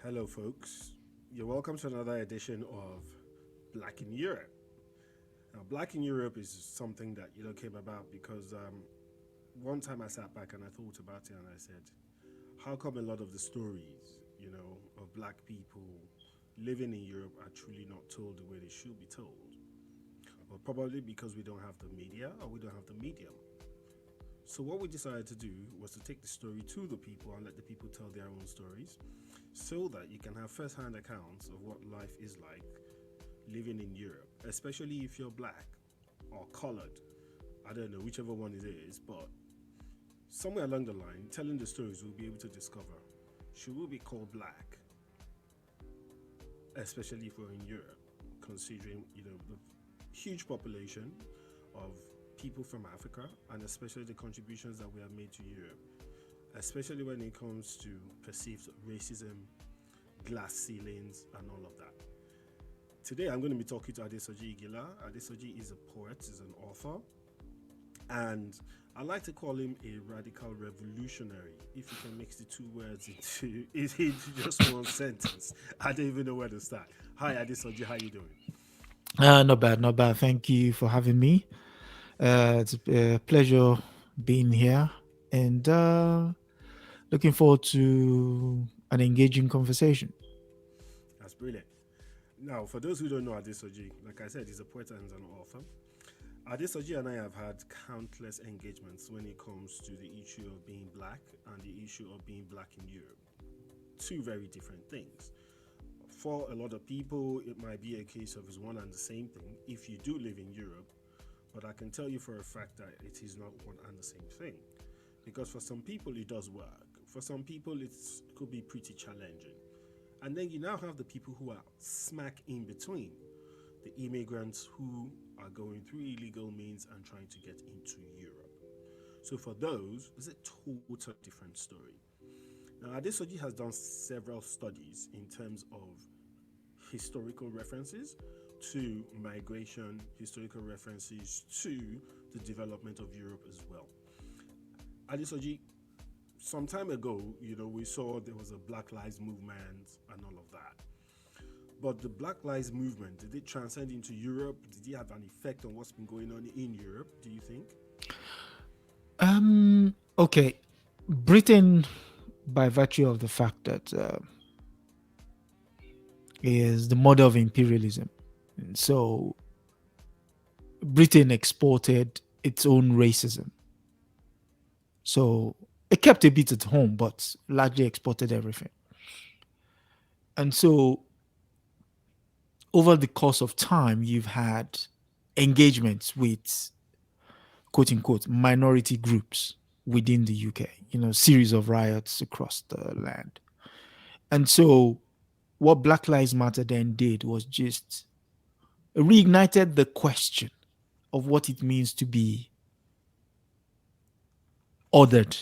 Hello, folks. You're welcome to another edition of Black in Europe. Now, Black in Europe is something that came about because one time I sat back and I thought about it and I said, how come a lot of the stories, of Black people living in Europe are truly not told the way they should be told? Well, probably because we don't have the media or we don't have the medium. So what we decided to do was to take the story to the people and let the people tell their own stories so that you can have first-hand accounts of what life is like living in Europe, especially if you're black or colored. I don't know, whichever one it is, but somewhere along the line, telling the stories, we'll be able to discover should we be called black, especially if we're in Europe, considering the huge population of people from Africa and especially the contributions that we have made to Europe, especially when it comes to perceived racism, glass ceilings, and all of that. Today, I'm going to be talking to Adesoji Iginla. Adesoji is a poet, is an author, and I like to call him a radical revolutionary. If you can mix the two words into just one sentence, I don't even know where to start. Hi, Adesoji, how you doing? Not bad, not bad. Thank you for having me. It's a pleasure being here and looking forward to an engaging conversation. That's brilliant. Now, for those who don't know Adesoji, like I said, he's a poet and an author. Adesoji and I have had countless engagements when it comes to the issue of being black and the issue of being black in Europe. Two very different things. For a lot of people, it might be a case of it's one and the same thing if you do live in Europe, but I can tell you for a fact that it is not one and the same thing. Because for some people, it does work. For some people, it could be pretty challenging. And then you now have the people who are smack in between, the immigrants who are going through illegal means and trying to get into Europe. So for those, it's a total different story. Now, Adesoji has done several studies in terms of historical references to migration, historical references to the development of Europe as well. Adesoji, some time ago, we saw there was a Black Lives Movement and all of that. But the Black Lives Movement, did it transcend into Europe? Did it have an effect on what's been going on in Europe, do you think? Okay. Britain, by virtue of the fact that is the mother of imperialism. And so Britain exported its own racism. So it kept a bit at home, but largely exported everything. And so over the course of time, you've had engagements with quote unquote minority groups within the UK, series of riots across the land. And so what Black Lives Matter then did was just reignited the question of what it means to be ordered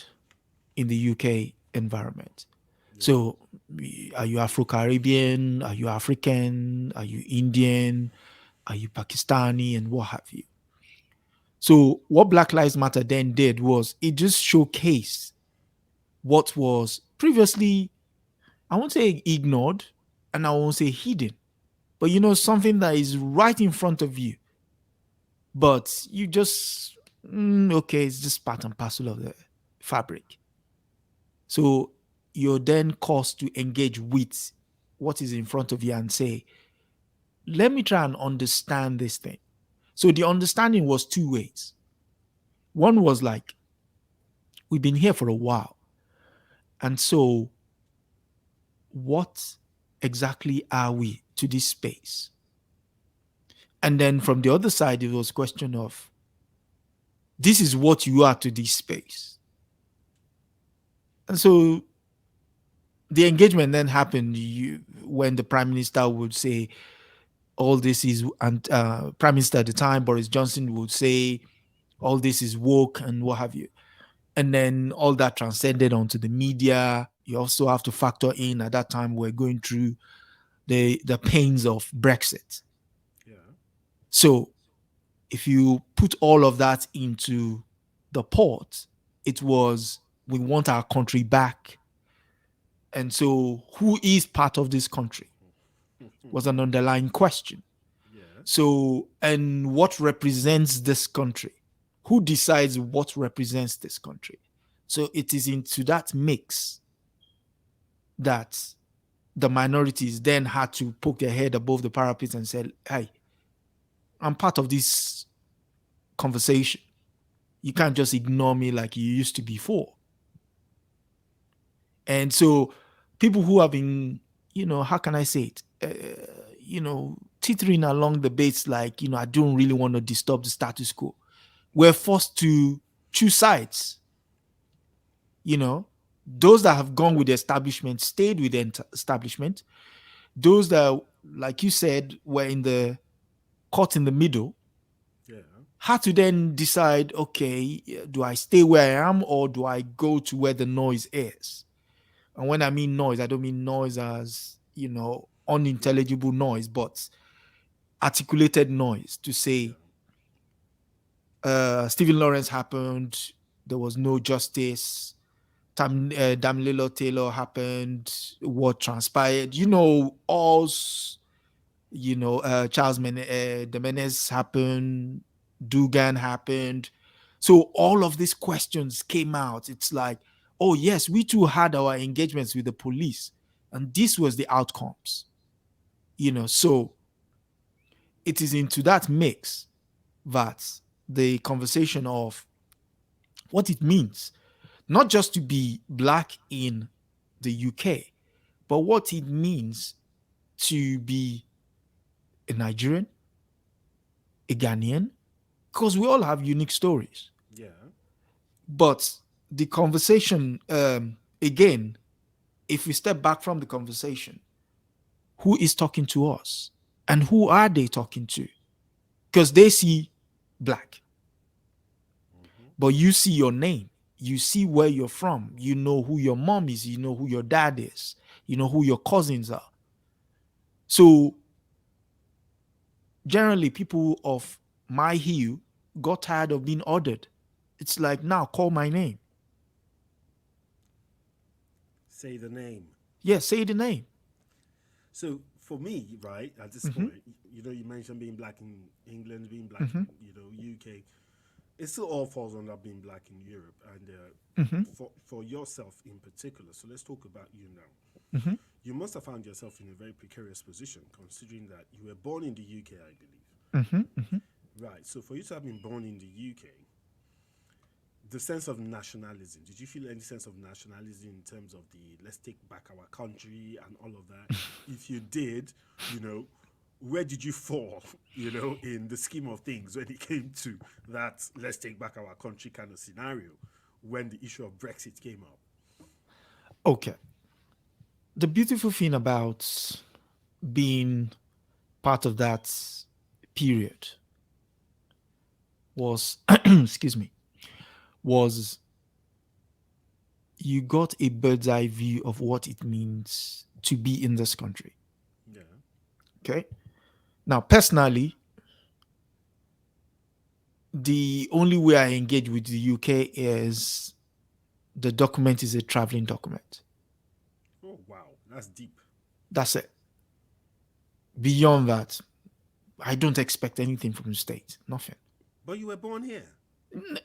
in the UK environment. Yeah. So, are you Afro Caribbean? Are you African? Are you Indian? Are you Pakistani? And what have you? So, what Black Lives Matter then did was it just showcased what was previously, I won't say ignored, and I won't say hidden, but something that is right in front of you, but you just, okay, it's just part and parcel of the fabric. So, you're then caused to engage with what is in front of you and say, let me try and understand this thing. So, the understanding was two ways. One was like, we've been here for a while. And so, what exactly are we to this space? And then from the other side, it was a question of, this is what you are to this space. And so the engagement then happened when the prime minister would say, all this is, and prime minister at the time, Boris Johnson, would say, all this is woke and what have you. And then all that transcended onto the media. You also have to factor in at that time we're going through the pains of Brexit. Yeah. So if you put all of that into the pot, it was, we want our country back. And so, who is part of this country was an underlying question. Yeah. So, and what represents this country? Who decides what represents this country? So, it is into that mix that the minorities then had to poke their head above the parapet and said, "Hey, I'm part of this conversation. You can't just ignore me like you used to before." And so people who have been, how can I say it? Teetering along the base, like, I don't really want to disturb the status quo. We're forced to choose sides. Those that have gone with the establishment stayed with the establishment. Those that, like you said, were in the caught in the middle Yeah. had to then decide, okay, do I stay where I am or do I go to where the noise is? And when I mean noise, I don't mean noise as, Yeah. unintelligible noise, but articulated noise to Yeah. say, Stephen Lawrence happened, there was no justice, Damilelo Taylor happened, what transpired, Charles Jimenez happened, Dugan happened. So all of these questions came out. It's like, oh yes, we too had our engagements with the police, and this was the outcomes. So it is into that mix that the conversation of what it means, not just to be black in the UK, but what it means to be a Nigerian, a Ghanaian, because we all have unique stories. Yeah. But the conversation, again, if we step back from the conversation, who is talking to us and who are they talking to? Because they see black, Mm-hmm. but you see your name, you see where you're from, you know who your mom is, you know who your dad is, you know who your cousins are. So generally, people of my hue got tired of being ordered. It's like, now call my name. Say the name. Yes, say the name. So for me, right at this Mm-hmm, point, you mentioned being black in England, being black mm-hmm, in UK. It still all falls under being black in Europe, and mm-hmm, for yourself in particular. So let's talk about you now. mm-hmm, You must have found yourself in a very precarious position, considering that you were born in the UK, I believe. mm-hmm, mm-hmm. Right. So for you to have been born in the UK, the sense of nationalism. Did you feel any sense of nationalism in terms of the let's take back our country and all of that? If you did, you know, where did you fall, in the scheme of things when it came to that let's take back our country kind of scenario when the issue of Brexit came up? Okay. The beautiful thing about being part of that period was, excuse me, was you got a bird's eye view of what it means to be in this country. Yeah. Okay. Now, personally, the only way I engage with the UK is the document is a traveling document. Oh wow, that's deep. That's it. Beyond that, I don't expect anything from the state. Nothing. But you were born here.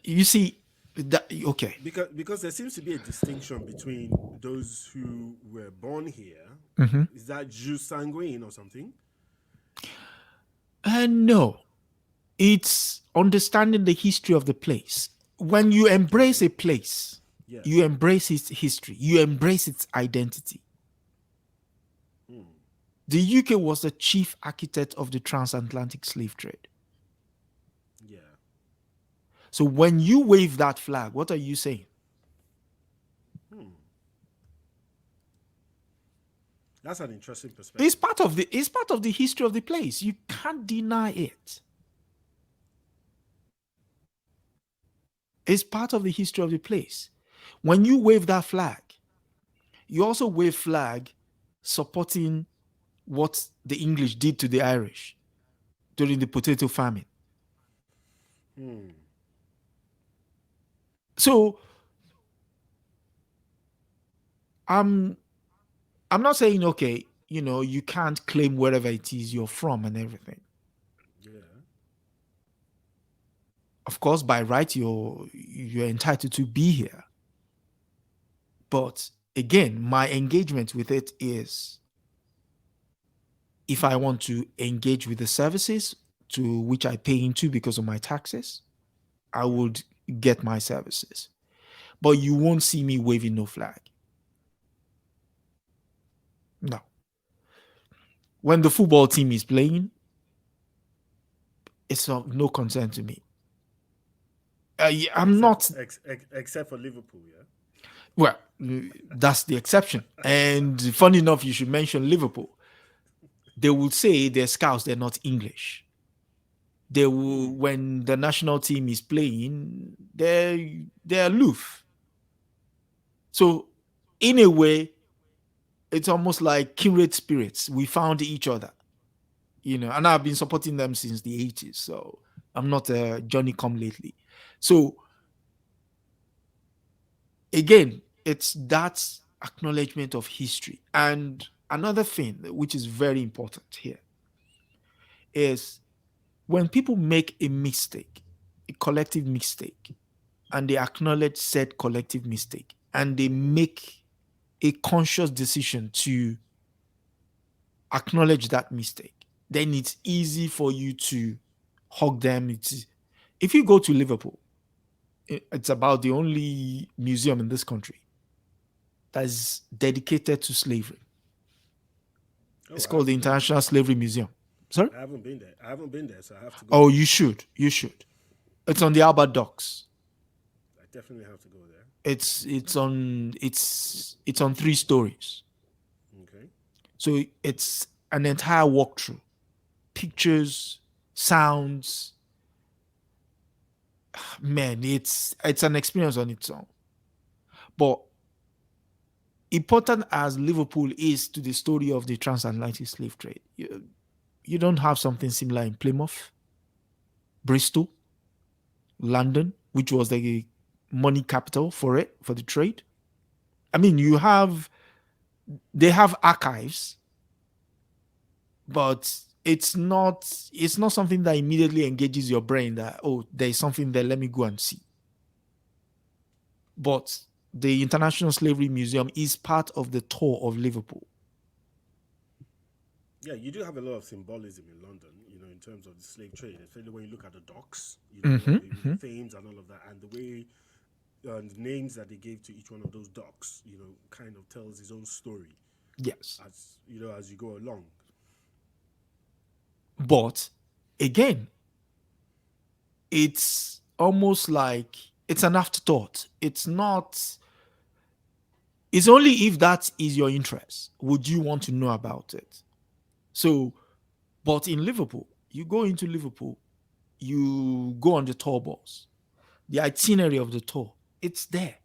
You see, that okay. Because there seems to be a distinction between those who were born here. Mm-hmm. Is that jus sanguine or something? No, it's understanding the history of the place. When you embrace Okay. a place, you Yes. embrace its history, you embrace its identity. Hmm. The UK was the chief architect of the transatlantic slave trade. Yeah. So when you wave that flag, what are you saying? Hmm. That's an interesting It's perspective. part of the history of the place. You can't deny it. It's part of the history of the place. When you wave that flag, you also wave flag supporting what the English did to the Irish during the potato famine. Hmm. So I'm I'm not saying, okay, you can't claim wherever it is you're from and everything. Yeah. Of course, by right, you're entitled to be here. But again, my engagement with it is, if I want to engage with the services to which I pay into because of my taxes, I Yeah. would get my services. But you won't see me waving no flag. No. When the football team is playing, it's of no concern to me. I'm not, Except for Liverpool, yeah. well, that's the exception. And funny enough, you should mention Liverpool. They would say they're scouts, they're not English. They will, Mm. when the national team is playing, they're aloof. So in a way, it's almost like kindred spirits. We found each other, and I've been supporting them since the 80s. So I'm not a Johnny come lately. So again, it's that acknowledgement of history. And another thing which is very important here is, when people make a mistake, a collective mistake, and they acknowledge said collective mistake, and they Mm-hmm. make a conscious decision to acknowledge that mistake, then it's easy for you to hug them. If you go to Liverpool, it's about the only museum in this country that is dedicated to slavery. Oh, It's I called the haven't been there. International Slavery Museum. Sorry? I haven't been there. I haven't been there, so I have to go Oh, there. you should. You should. It's on the Albert Docks. I definitely have to go there. It's on 3 stories. Okay. So it's an entire walkthrough. Pictures, sounds, man, it's an experience on its own. But important as Liverpool is to the story of the transatlantic slave trade, you don't have something similar in Plymouth, Bristol, London, which was the money capital for the trade. I mean, they have archives, but it's not something that immediately engages your brain that, oh, there's something there, let me go and see. But the International Slavery Museum is part of the tour of Liverpool. Yeah, you do have a lot of symbolism in London, in terms of the slave trade, especially when you look at the docks, Mm-hmm, with the mm-hmm. fames and all of that, and the way the names that they gave to each one of those docks, kind of tells his own story Yes. as you go along. But again, it's almost like it's an afterthought. It's only if that is your interest would you want to know about it. So, but in Liverpool, you go into Liverpool, you go on the tour bus, the itinerary of the tour, it's there.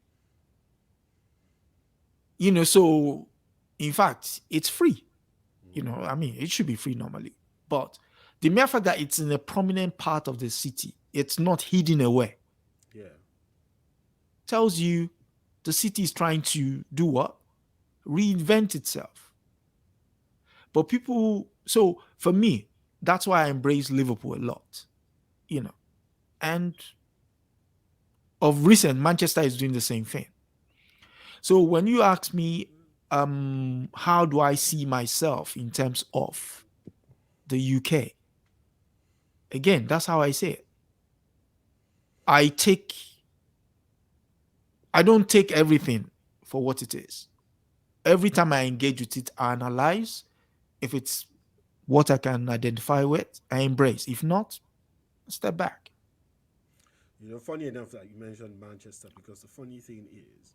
So in fact, it's free. Hmm. I mean, it should be free normally. But the mere fact that it's in a prominent part of the city, it's not hidden away, Yeah. tells you the city is trying to do what? Reinvent itself. But so for me, that's why I embrace Liverpool a lot, you know. And of recent, Manchester is doing the same thing. So when you ask me, how do I see myself in terms of the UK? Again, that's how I say it. I take, I don't take everything for what it is. Every time I engage with it, I analyze. If it's what I can identify with, I embrace. If not, step back. Funny enough that you mentioned Manchester, because the funny thing is,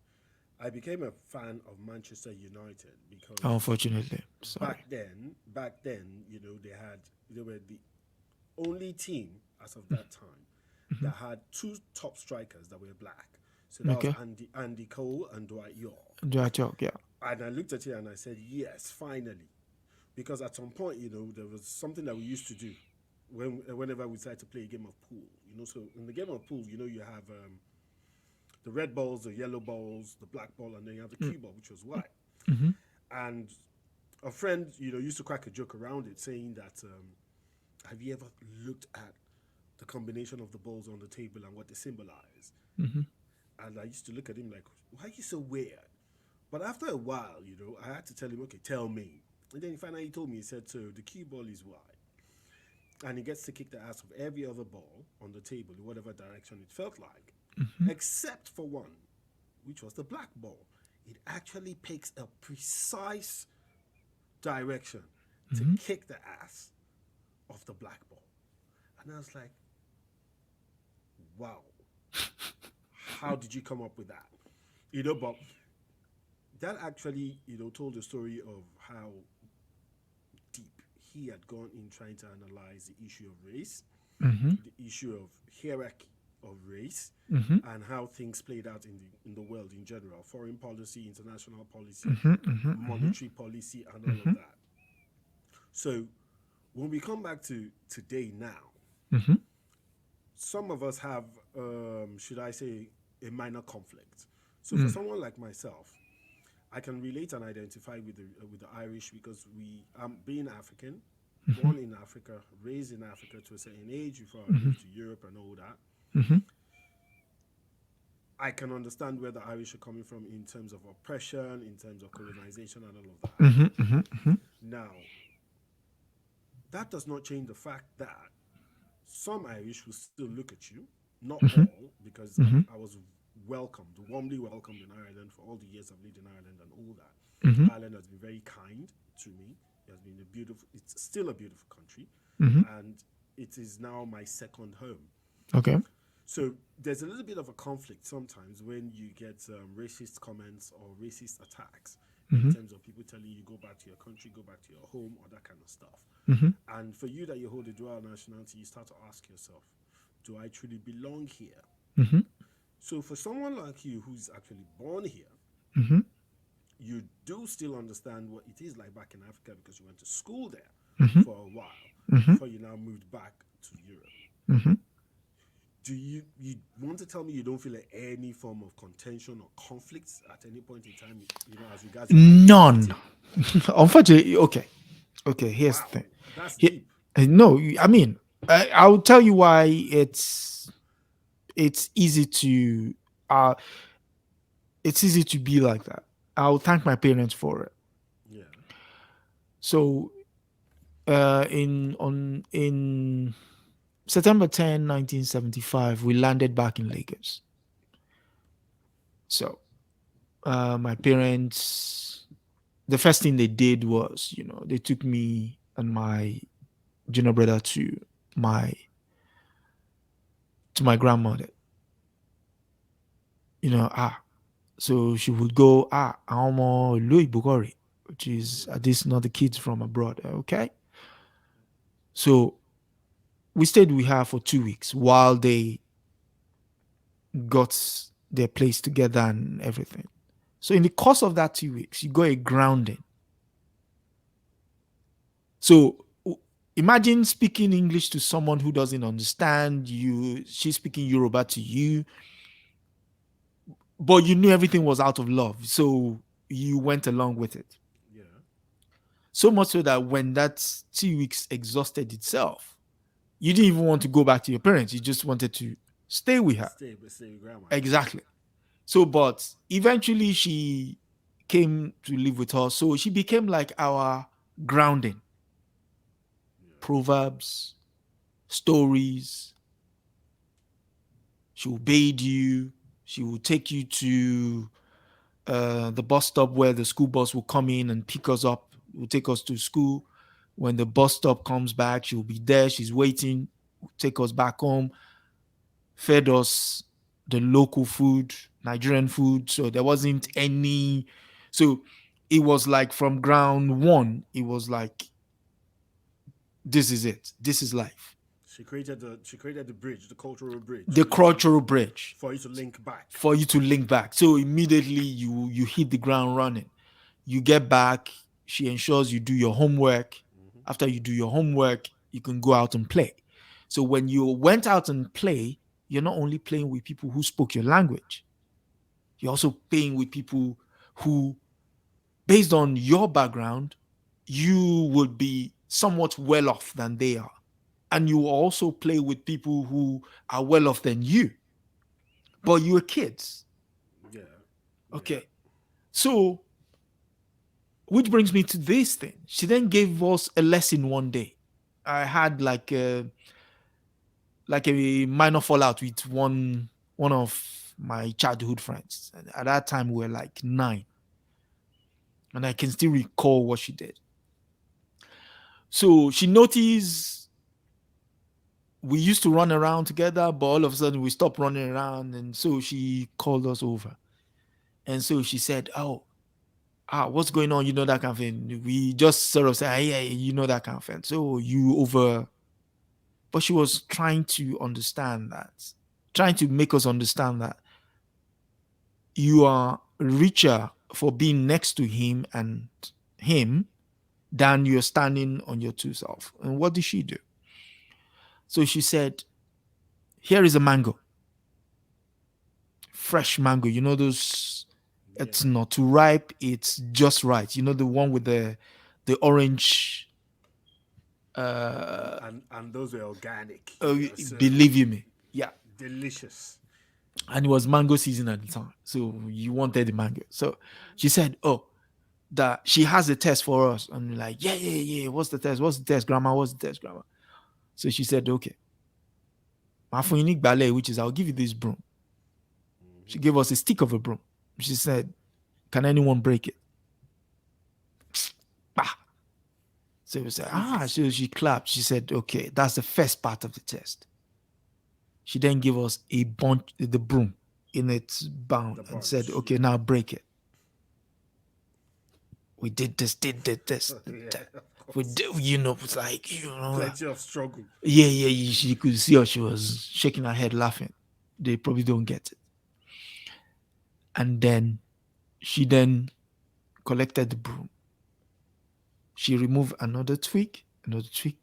I became a fan of Manchester United because Unfortunately, sorry. they were the only team as of that time that had two top strikers that were black. So that was Okay. Andy Cole and Dwight York. Do I talk? Yeah. And I looked at it and I said, yes, finally. Because at some point, there was something that we used to do whenever we decided to play a game of pool. So in the game of pool, you have the red balls, the yellow balls, the black ball, and then you have the cue ball, which was white. Mm-hmm. And a friend, used to crack a joke around it, saying that, have you ever looked at the combination of the balls on the table and what they symbolize? Mm-hmm. And I used to look at him like, why are you so weird? But after a while, I had to tell him, okay, tell me. And then he finally told me, he said, so the cue ball is white. And he gets to kick the ass of every other ball on the table in whatever direction it felt like, Mm-hmm. except for one, which was the black ball. It actually picks a precise direction to Mm-hmm. kick the ass of the black ball. And I was like, wow, how did you come up with that? But that actually, told the story of how deep he had gone in trying to analyze the issue of race, Mm-hmm. the issue of hierarchy of race, Mm-hmm. and how things played out in the world in general, foreign policy, international policy, Mm-hmm. Mm-hmm. monetary policy, and all of that. So when we come back to today now, Mm-hmm. some of us have, should I say, a minor conflict. So for Mm. someone like myself, I can relate and identify with the Irish because being African, Mm-hmm. born in Africa, raised in Africa to a certain age before I Mm-hmm. moved to Europe and all that. Mm-hmm. I can understand where the Irish are coming from in terms of oppression, in terms of colonization, and all of that. Mm-hmm. Mm-hmm. Now, that does not change the fact that some Irish will still look at you, not Mm-hmm. all, because Mm-hmm. I was welcomed, warmly welcomed in Ireland for all the years I've lived in Ireland and all Mm-hmm. that. Ireland has been very kind to me. It has been it's still a beautiful country, Mm-hmm. and it is now my second home. Okay. So there's a little bit of a conflict sometimes when you get racist comments or racist attacks in Mm-hmm. terms of people telling you go back to your country, go back to your home, or that kind of stuff. Mm-hmm. And for you that you hold a dual nationality, you start to ask yourself, do I truly belong here? Mm-hmm. So for someone like you who's actually born here, Mm-hmm. you do still understand what it is like back in Africa because you went to school there Mm-hmm. for a while Mm-hmm. before you now moved back to Europe. Mm-hmm. Do you want to tell me you don't feel like any form of contention or conflicts at any point in time, as regards your None. identity? Unfortunately, okay. Okay, here's the Wow, thing. that's He, deep. no, I mean, I'll tell you why it's easy to uh it's easy to be like that. I'll thank my parents for it. Yeah. So in September 10, 1975, we landed back in Lagos. So my parents, the first thing they did was, they took me and my junior brother my to my grandmother. So she would go, Aomo Louis Bugori, which is Yeah. this not the kids from abroad. Okay. So we stayed with her for 2 weeks while they got their place together and everything. So in the course of that 2 weeks, you got a grounding. So imagine speaking English to someone who doesn't understand you. She's speaking Yoruba to you, but you knew everything was out of love. So you went along with it. Yeah. So much so that when that 2 weeks exhausted itself, you didn't even want to go back to your parents. You just wanted to stay with her. Stay with grandma. Yeah. Exactly. So, but eventually she came to live with us. So she became like our grounding. Yeah. Proverbs, stories. She will bathe you. She will take you to the bus stop where the school bus will come in and pick us up. Will take us to school. When the bus stop comes back, she'll be there. She's waiting. Will take us back home. Fed us the local food, Nigerian food. So there wasn't any. So it was like from ground one, it was like, this is it. This is life. She created the bridge, the cultural bridge The cultural bridge for you to link back. for you to link back. So immediately you hit the ground running. You get back, she ensures you do your homework. Hmm. After you do your homework, you can go out and play. So when you went out and play, you're not only playing with people who spoke your language, you're also playing with people who based on your background, you would be somewhat well off than they are. And you will also play with people who are well off than you, but you were kids. Yeah. Yeah. Okay. So, which brings me to this thing. She then gave us a lesson one day. I had like a minor fallout with one of my childhood friends. And at that time, we were like 9, and I can still recall what she did. So she noticed we used to run around together, but all of a sudden we stopped running around, and so she called us over, and so she said, "Oh, what's going on? You know that kind of thing." We just sort of say, "Yeah, you know that kind of thing." So you over, but she was trying to understand that, trying to make us understand that you are richer for being next to him and him than you're standing on your two self. And what did she do? So she said, "Here is a mango, fresh mango. You know those. Yeah. It's not too ripe. It's just right. You know the one with the orange. Uh, And those were organic. uh, So believe you me, yeah." delicious. And it was mango season at the time, so you wanted the mango. So she said, "Oh, that she has a test for us," and we're like, "Yeah, yeah, yeah. What's the test? What's the test, grandma? What's the test, grandma?" So she said, "Okay, my unique ballet, which is I'll give you this broom." She gave us a stick of a broom. She said, "Can anyone break it?" Bah. So we said, Physics. So she clapped. She said, "Okay, that's the first part of the test." She then gave us a bunch, the broom in its bound, The and said, bunch. "Okay, now break it." We did this. Yeah, of We course. did, it's like, Plenty of struggle. yeah, yeah, she could see how she was shaking her head laughing. They probably don't get it. And then she then collected the broom. She removed another twig,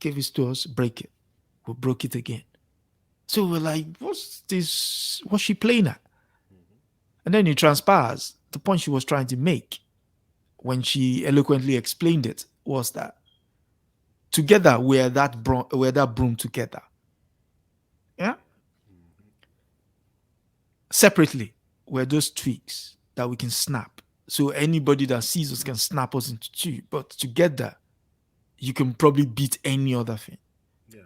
gave it to us, break it. We broke it again. So we're like, what's this? What's she playing at? And then it transpires the point she was trying to make when she eloquently explained it was that together we're that broom together. Yeah. Separately, we're those twigs that we can snap. So anybody that sees us can snap us into two. But together, you can probably beat any other thing. Yeah.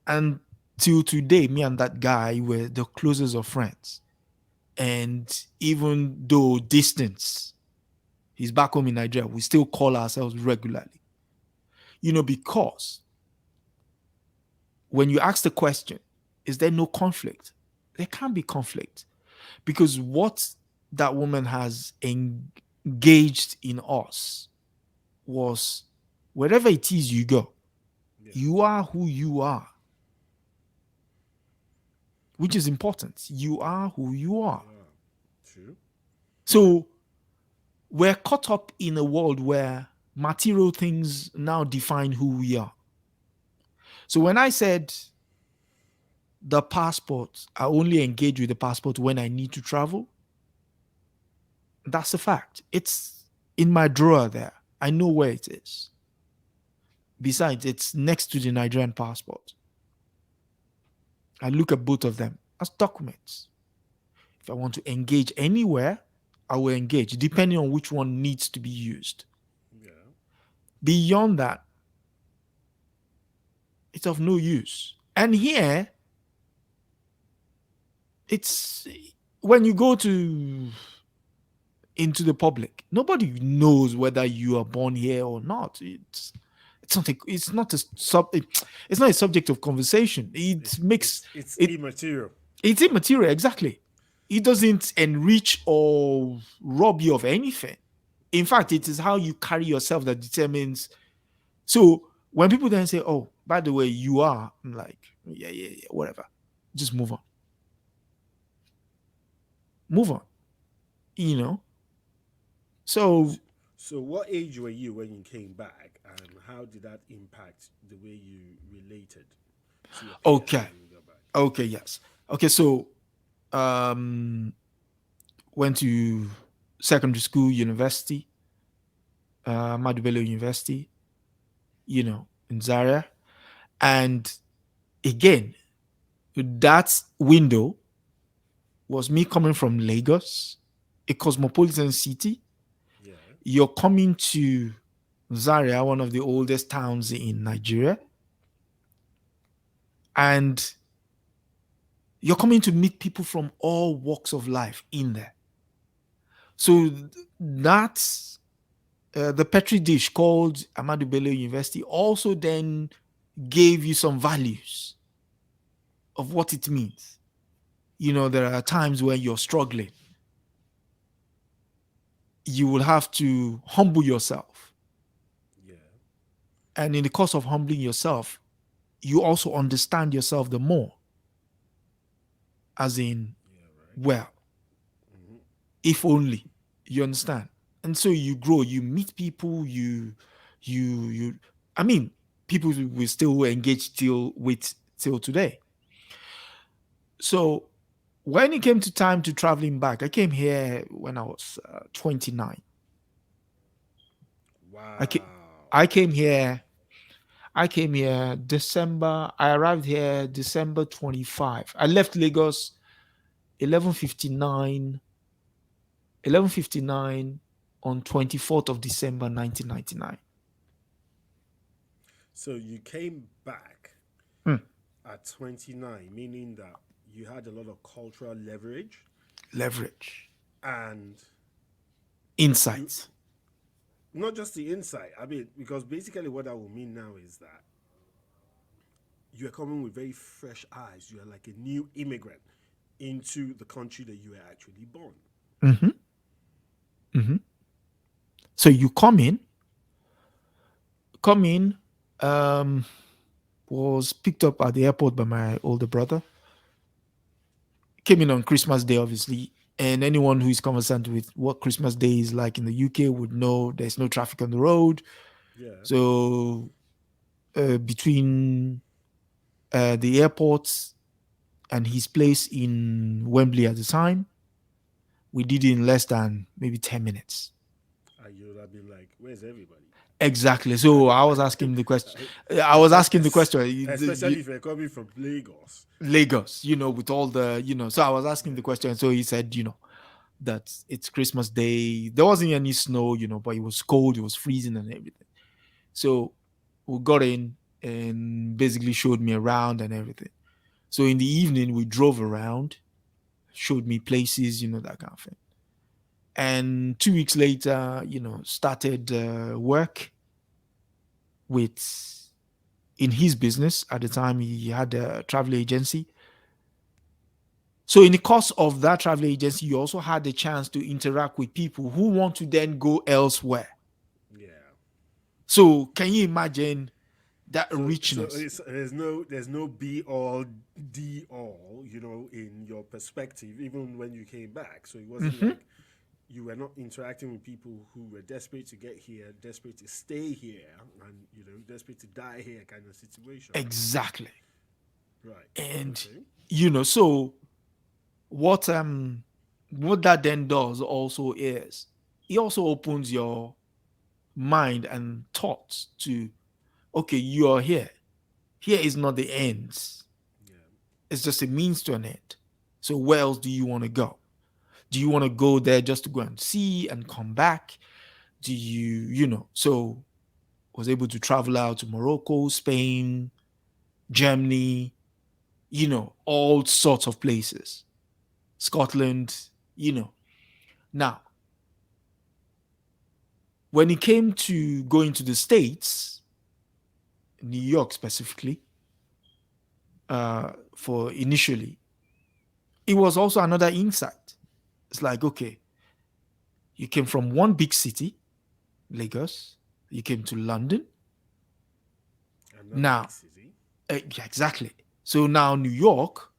And till today, me and that guy were the closest of friends. And even though distance, he's back home in Nigeria, we still call ourselves regularly. Because when you ask the question, is there no conflict? There can be conflict because what that woman has engaged in us was wherever it is you go, Yeah. you are who you are, which is important. You are who you are. Yeah. True. So we're caught up in a world where material things now define who we are. So when I said the passport, I only engage with the passport when I need to travel, that's a fact. It's in my drawer there. I know where it is. Besides, it's next to the Nigerian passport. I look at both of them as documents. If I want to engage anywhere, I will engage, depending on which one needs to be used. Yeah. Beyond that, it's of no use. And here, it's when you go to into the public, nobody knows whether you are born here or not. It's not a subject of conversation. It makes It's it immaterial. It's immaterial, exactly. It doesn't enrich or rob you of anything. In fact, it is how you carry yourself that determines. So when people then say, "Oh, by the way, you are," I'm like, "Yeah, yeah, yeah, whatever. Just move on. Move on." You know? So, So, what age were you when you came back, and how did that impact the way you related to your peers okay. when you got back? Okay, yes. Okay, so um went to secondary school, university. Ahmadu Bello University, in Zaria. And again, that window was me coming from Lagos, a cosmopolitan city. Yeah. You're coming to Zaria, one of the oldest towns in Nigeria, and you're coming to meet people from all walks of life in there. So that's the petri dish called Ahmadu Bello University also then gave you some values of what it means. There are times where you're struggling. You will have to humble yourself. Yeah. And in the course of humbling yourself, you also understand yourself the more. As in, Yeah. Right. well, Hmm. if only. You understand? And so you grow, you meet people, you I mean, people will still engage till today. So when it came to time to traveling back, I came here when I was 29. I came, Wow. I came here. I came here December. I arrived here December 25. I left Lagos 11:59 11:59 on 24th of December 1999. So you came back Hmm. at 29, meaning that you had a lot of cultural leverage Leverage, and you insights. not just the insight. I mean, because basically what that will mean now is that you are coming with very fresh eyes. You are like a new immigrant into the country that you were actually born. Hmm. Hmm. So you come in, um, was picked up at the airport by my older brother. Came in on Christmas Day, obviously. And anyone who is conversant with what Christmas Day is like in the UK would know there's no traffic on the road. Yeah. So between the airport and his place in Wembley at the time, we did it in less than maybe 10 minutes. And you would have been like, where's everybody? Exactly. So I was asking the question. I was asking the question. Especially if you're coming from Lagos. Lagos, with all the, so I was asking Yeah. the question. So he said, that it's Christmas Day. There wasn't any snow, but it was cold, it was freezing and everything. So we got in and basically showed me around and everything. So in the evening, we drove around, showed me places, that kind of thing. And 2 weeks later, started work with in his business. At the time, he had a travel agency. So in the course of that travel agency, you also had the chance to interact with people who want to then go elsewhere. Yeah. So can you imagine that So richness? there's no be all d all, in your perspective, even when you came back. So it wasn't Hmm. like you were not interacting with people who were desperate to get here, desperate to stay here, and desperate to die here kind of situation. Exactly. Right. And Okay. so what that then does also is it also opens your mind and thoughts to, okay, you are here. Here is not the end. Yeah. It's just a means to an end. So where else do you want to go? Do you want to go there just to go and see and come back? Do so was able to travel out to Morocco, Spain, Germany, all sorts of places, Scotland, you know. Now, when it came to going to the States, New York specifically, for initially, it was also another insight. It's like, okay, you came from one big city, Lagos, you came to London. Another big Now, city. yeah, exactly. So now New York,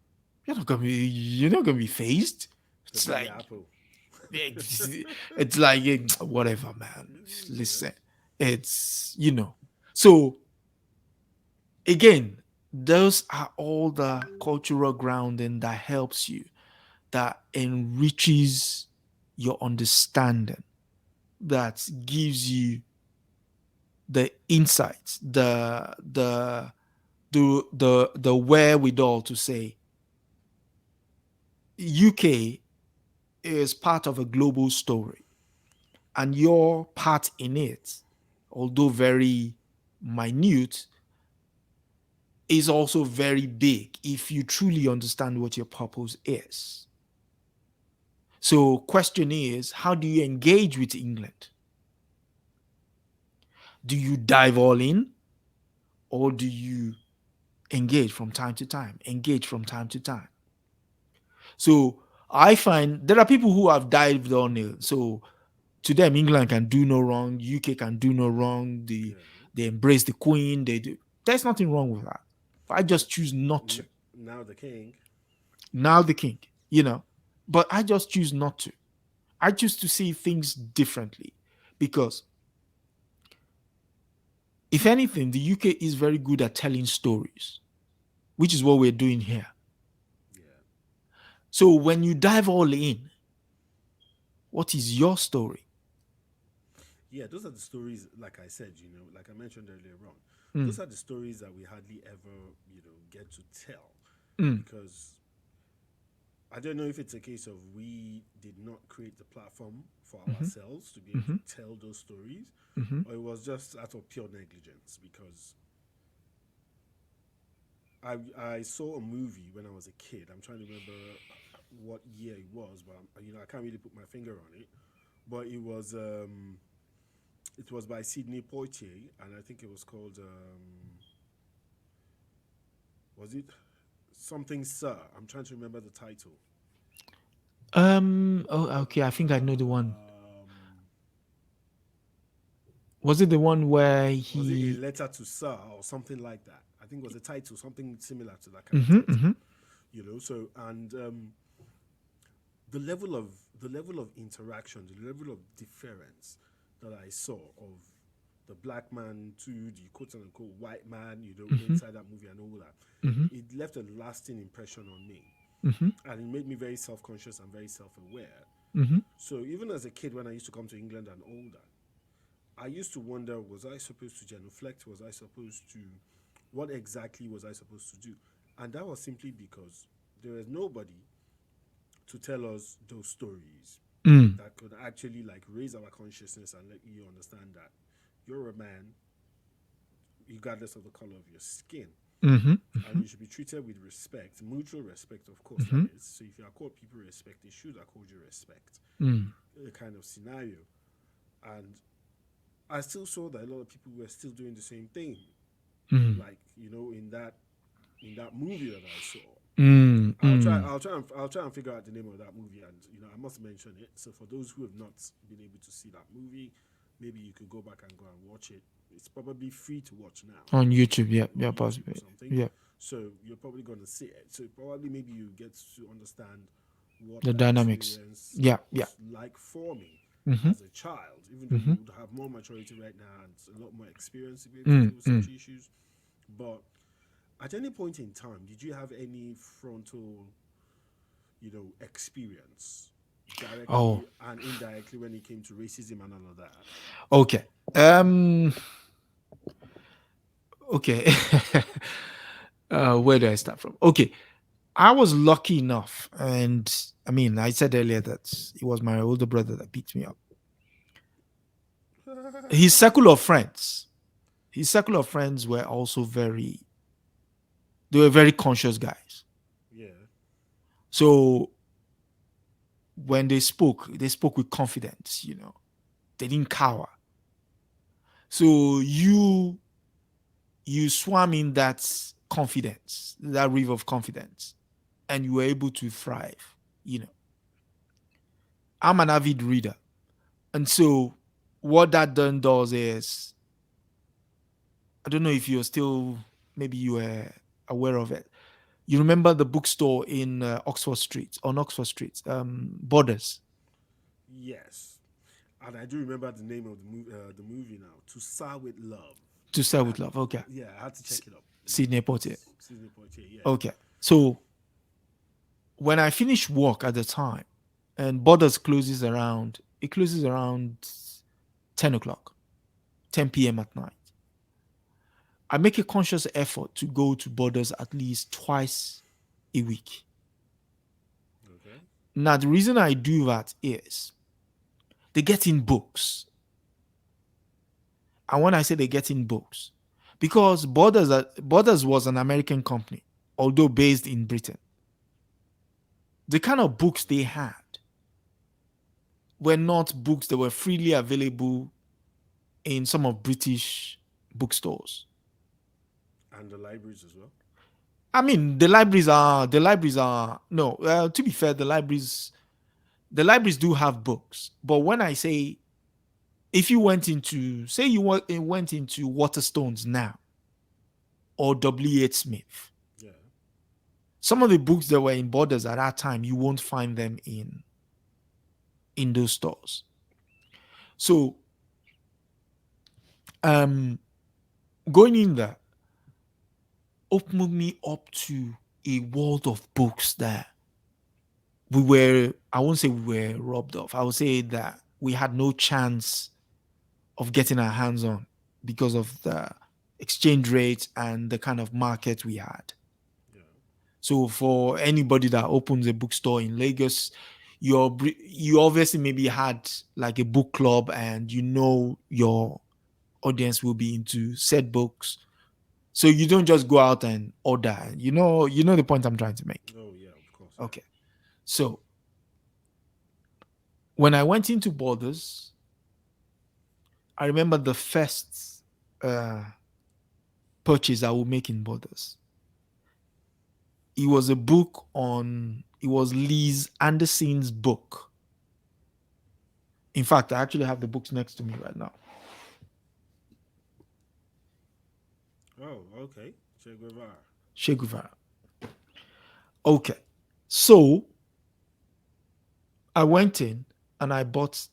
you're not gonna be phased. The It's Big like Apple. it's like whatever, man. Yeah. Listen, it's So again, those are all the cultural grounding that helps you, that enriches your understanding, that gives you. the insights, the wherewithal to say UK is part of a global story, and your part in it, although very minute, is also very big if you truly understand what your purpose is. So, question is, how do you engage with England? Do you dive all in, or do you engage from time to time? Engage from time to time. So, I find there are people who have dived on it. So, to them, England can do no wrong, UK can do no wrong. Yeah. They embrace the Queen. They do. There's nothing wrong with that. But I Yeah. just choose not to. Now the king. Now the king, you know. But I just choose not to. I choose to see things differently because, if anything, the UK is very good at telling stories, which is what we're doing here. Yeah. So when you dive all in, what is your story? Yeah, those are the stories, like I said, like I mentioned earlier on, Mm, those are the stories that we hardly ever, get to tell. mm, Because I don't know if it's a case of we did not create the platform for mhm, ourselves to be able mhm, to tell those stories, mhm, or it was just out of pure negligence. Because I saw a movie when I was a kid. I'm trying to remember what year it was, but I can't really put my finger on it. But it was by Sidney Poitier, and I think it was called was it something Sir? I'm trying to remember the title. Oh, okay. I think I know the one. Um, Was it the one where was it A he? Letter to Sir or something like that? I think it was a title, something similar to that kind of Mhm, title. mhm, So and the level of interaction, the level of difference that I saw of the black man to the quote unquote white man, mhm, inside that movie and all that, mhm, it left a lasting impression on me. mhm, And it made me very self conscious and very self aware. mhm. So even as a kid, when I used to come to England and all that, I used to wonder, was I supposed to genuflect? Was I supposed to, what exactly was I supposed to do? And that was simply because there was nobody to tell us those stories Mm, that could actually like raise our consciousness and let you understand that you're a man, regardless of the color of your skin. mhm, And mhm, you should be treated with respect, mutual respect, of course, that mhm, is. So if you accord people respect, they should accord you respect, mm, a kind of scenario. And I still saw that a lot of people were still doing the same thing, mm, like in that movie that I saw. mm, I'll try. mm. I'll try and figure out the name of that movie, and I must mention it. So for those who have not been able to see that movie, maybe you could go back and go and watch it. It's probably free to watch now On on YouTube, yeah, on yeah, YouTube or possibly, something. yeah. So you're probably going to see it. So probably maybe you get to understand what The that dynamics, experience yeah, yeah. was like for me Mhm, as a child. Even though mhm, you would have more maturity right now and a lot more experience to be able to mm, deal with mm. such issues, but at any point in time, did you have any frontal, experience Oh, directly and indirectly when it came to racism and all of that? okay. Um, okay. Where do I start from? Okay, I was lucky enough, and I mean, I said earlier that it was my older brother that picked me up. His circle of friends, his circle of friends were also they were very conscious guys. Yeah. So when they spoke with confidence. They didn't cower. So you swam in that confidence, that river of confidence, and you were able to thrive. You know, I'm an avid reader, and so what that then does is, I don't know if you're still, maybe you were aware of it. You remember the bookstore in Oxford Street, on Oxford Street, Borders, Yes. And I do remember the name of the movie now. To Sir with Love. to Sell with Love. Okay, Yeah, I had to check it up. Sydney Poitier. Season Poitier, yeah. Okay, so when I finish work at the time, and Borders closes around, it closes around 10 o'clock, 10 p.m. at night. I make a conscious effort to go to Borders at least twice a week. Okay. Now, the reason I do that is they get in books. And when I say they get in books, because Borders was an American company, although based in Britain. The kind of books they had were not books that were freely available in some of British bookstores. And the libraries as well. I mean, the libraries are no. To be fair, the libraries do have books. But when I say, if you went into, say went into Waterstones now or W.H. Smith, Yeah. some of the books that were in Borders at that time, you won't find them in those stores. So, um, going in there opened me up to a world of books that I won't say we were robbed of. I would say that we had no chance of getting our hands on because of the exchange rate and the kind of market we had. Yeah. So for anybody that opens a bookstore in Lagos, you obviously maybe had like a book club, and your audience will be into said books. So you don't just go out and order. You know the point I'm trying to make. Oh yeah, of course. Yeah. Okay. So when I went into Borders, I remember the first uh, purchase I would make in Borders. It was Liz Anderson's book. In fact, I actually have the books next to me right now. Oh, okay. Che Guevara. Che Guevara. Okay. So I went in and I bought,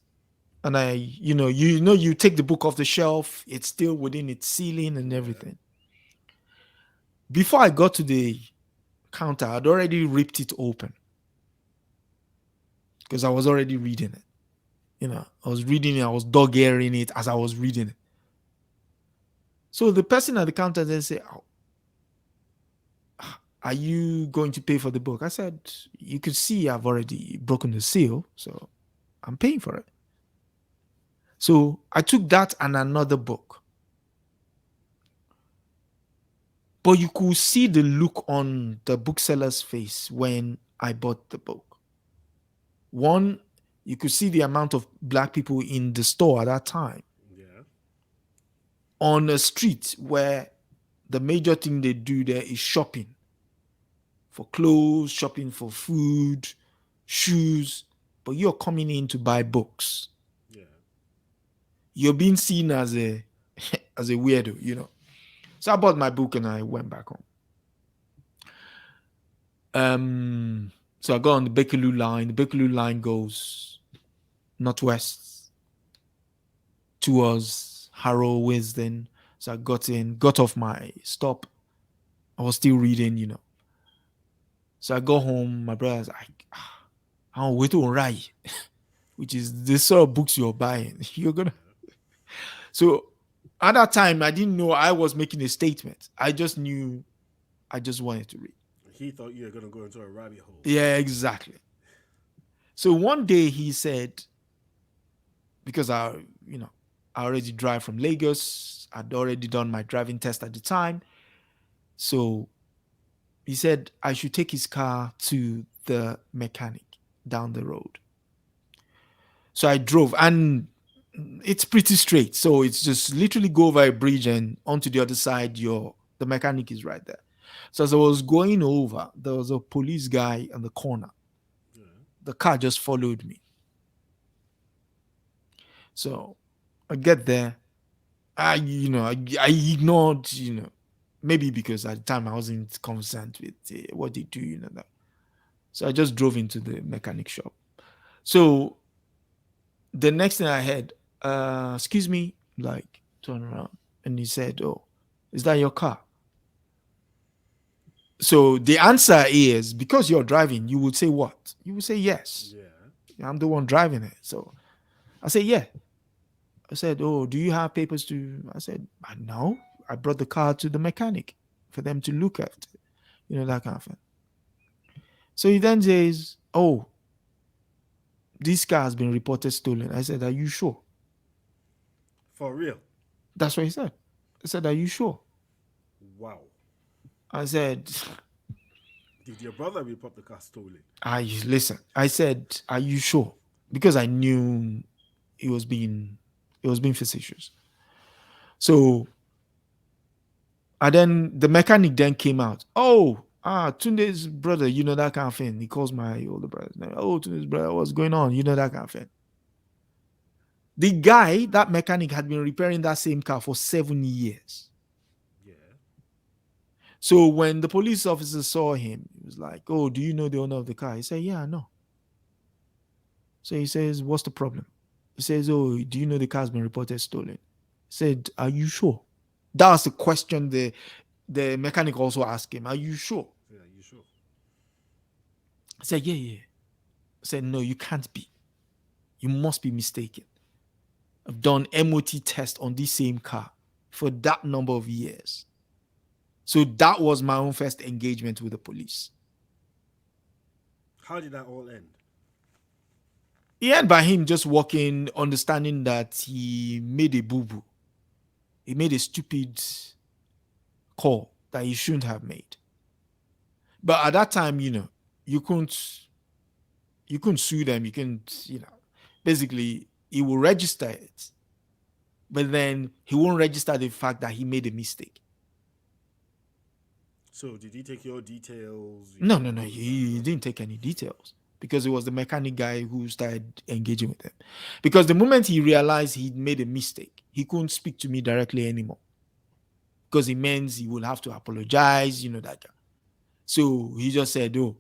and you take the book off the shelf, it's still within its ceiling and Yeah. everything. Before I got to the counter, I'd already ripped it open because I was already reading it. I was reading it, I was dog earing it as I was reading it. So the person at the counter then said, "Oh, are you going to pay for the book?" I said, "You could see I've already broken the seal, so I'm paying for it." So I took that and another book. But you could see the look on the bookseller's face when I bought the book. One, you could see the amount of black people in the store at that time. Yeah. On a street where the major thing they do there is shopping for clothes, shopping for food, shoes, but you're coming in to buy books. Yeah. You're being seen as a as a weirdo. So I bought my book and I went back home. So I got on the Bakerloo line. The Bakerloo line goes northwest towards Harrow, Wisden. So I got off my stop. I was still reading. So I got home. My brother's like, I don't wait to write, which is the sort of books you're buying. You're gonna. So at that time, I didn't know I was making a statement. I just knew I just wanted to read. He thought you were gonna go into a rabbit hole. Yeah, exactly. So one day he said, because I already drive from Lagos. I'd already done my driving test at the time. So he said I should take his car to the mechanic down the road. So I drove, and it's pretty straight. So it's just literally go over a bridge and onto the other side, the mechanic is right there. So as I was going over, there was a police guy on the corner. Yeah. The car just followed me. So I get there. I ignored, maybe because at the time I wasn't concerned with what they do, that. So I just drove into the mechanic shop. So the next thing I heard, excuse me, like turn around, and he said, "Oh, is that your car?" So the answer is, because you're driving, you would say what? You would say yes. Yeah. I'm the one driving it. So I say, yeah. I said, "Oh, do you have papers to?" I said, "No. I brought the car to the mechanic for them to look at, that kind of thing." So he then says, "Oh, this car has been reported stolen." I said, "Are you sure?" For real? That's what he said. I said, "Are you sure?" Wow. I said, Did your brother report the car stolen? "I listen." I said, "Are you sure?" Because I knew he was being facetious. So, and then the mechanic then came out. "Oh, Tunde's brother, that kind of thing." He calls my older brother. "Oh, Tunde's brother, what's going on?" That kind of thing. The guy, that mechanic, had been repairing that same car for 7 years. Yeah. So when the police officer saw him, he was like, "Oh, do you know the owner of the car?" He said, "Yeah, I know." So he says, "What's the problem?" He says, "Oh, do you know the car's been reported stolen?" He said, "Are you sure?" That was the question the mechanic also asked him. "Are you sure?" Yeah, you sure? I said, "Yeah, yeah." I said, "No, you can't be. You must be mistaken. I've done MOT test on this same car for that number of years." So that was my own first engagement with the police. How did that all end? He ended by him just walking, understanding that he made a boo boo. He made a stupid call that he shouldn't have made. But at that time, you couldn't sue them. You couldn't, basically he will register it, but then he won't register the fact that he made a mistake. So did he take your details? No, no, no. All of that He stuff. didn't take any details because it was the mechanic guy who started engaging with him. Because the moment he realized he'd made a mistake, he couldn't speak to me directly anymore because it means he will have to apologize, that guy. So he just said, "Oh,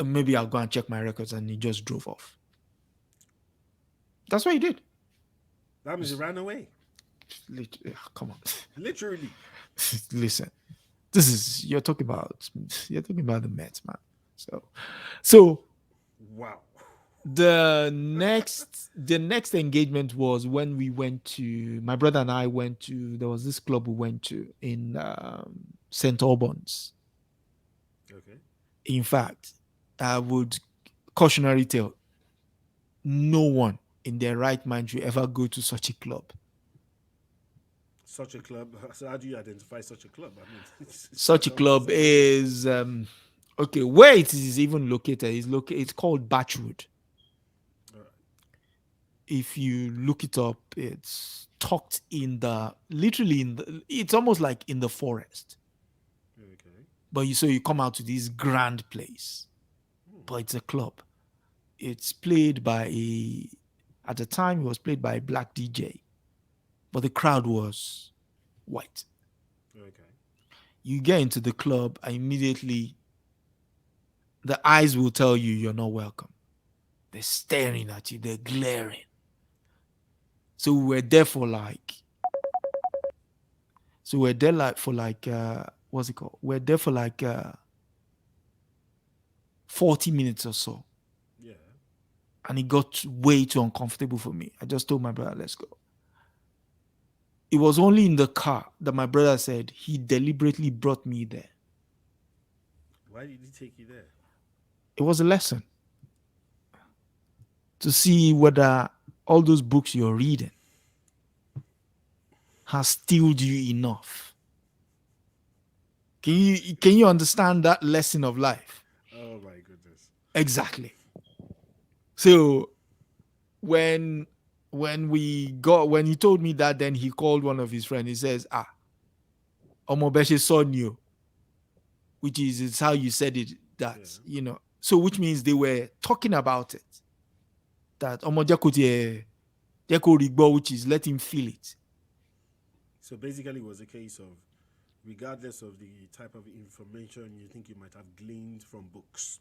maybe I'll go and check my records," and he just drove off. That's what he did. That means he ran away. Come on. Literally. Listen, this is you're talking about the Mets, man. So Wow. the next engagement was when we went to my brother and I went to there was this club we went to in St. Albans. Okay. In fact, I would cautionary tale no one in their right mind should ever go to such a club. Such a club. So how do you identify such a club? I mean, Such a tell me the club such a club. is okay. Where it is even located is located. It's called Batchwood. All right. If you look it up, it's tucked in the literally in the. It's almost like in the forest. Okay. But you come out to this grand place, Hmm. but it's a club. It's played by a at the time it was played by a black DJ, but the crowd was white. Okay. You get into the club, and immediately the eyes will tell you you're not welcome. They're staring at you, they're glaring. So we were there for like, so we're there like for like, what's it called? We're there for like 40 minutes or so. Yeah. And it got way too uncomfortable for me. I just told my brother, "Let's go." It was only in the car that my brother said he deliberately brought me there. Why did he take you there? It was a lesson to see whether all those books you're reading has stilled you enough. Can you understand that lesson of life? Oh my goodness. Exactly. So when when he told me that, then he called one of his friends. He says, Omobeshe son you, which is it's how you said it, that Yeah. so which means they were talking about it. That Omojakotie Rigbo, which is let him feel it. So basically, it was a case of, regardless of the type of information you think you might have gleaned from books,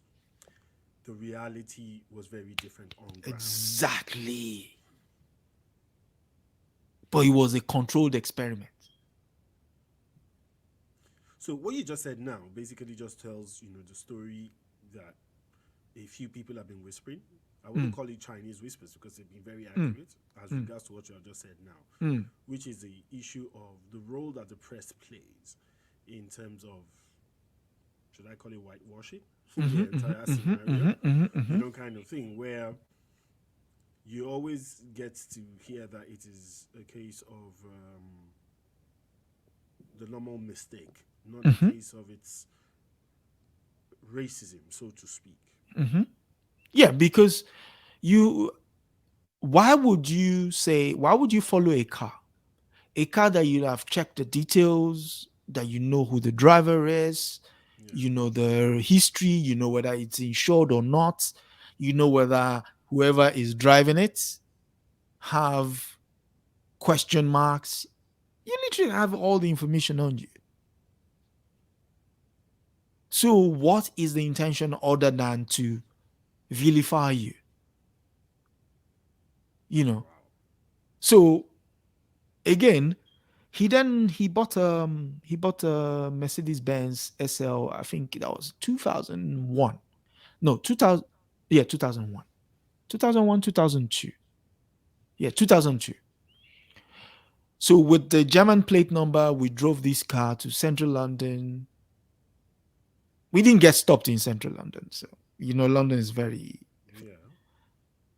the reality was very different on ground. Exactly. But it was a controlled experiment. So what you just said now basically just tells the story that a few people have been whispering, I wouldn't call it Chinese whispers because they've been very mm, accurate as mm, regards to what you have just said now, mm, which is the issue of the role that the press plays in terms of, should I call it whitewashing the mhm, mhm, entire mhm, scenario, mhm, mhm, mhm, kind of thing, where you always get to hear that it is a case of the normal mistake, not a mhm, case of its racism, so to speak. mhm. Yeah, because you, why would you follow a car? A car that you have checked the details, that you know who the driver is, Yeah, you know the history, you know whether it's insured or not, you know whether whoever is driving it have question marks. You literally have all the information on you. So what is the intention other than to vilify you? You know. wow. So again, he bought a Mercedes Benz SL. I think that was 2001. No, 2000. Yeah, 2001. 2001, 2002. Yeah, 2002. So with the German plate number, we drove this car to central London. We didn't get stopped in central London, so London is very. Yeah,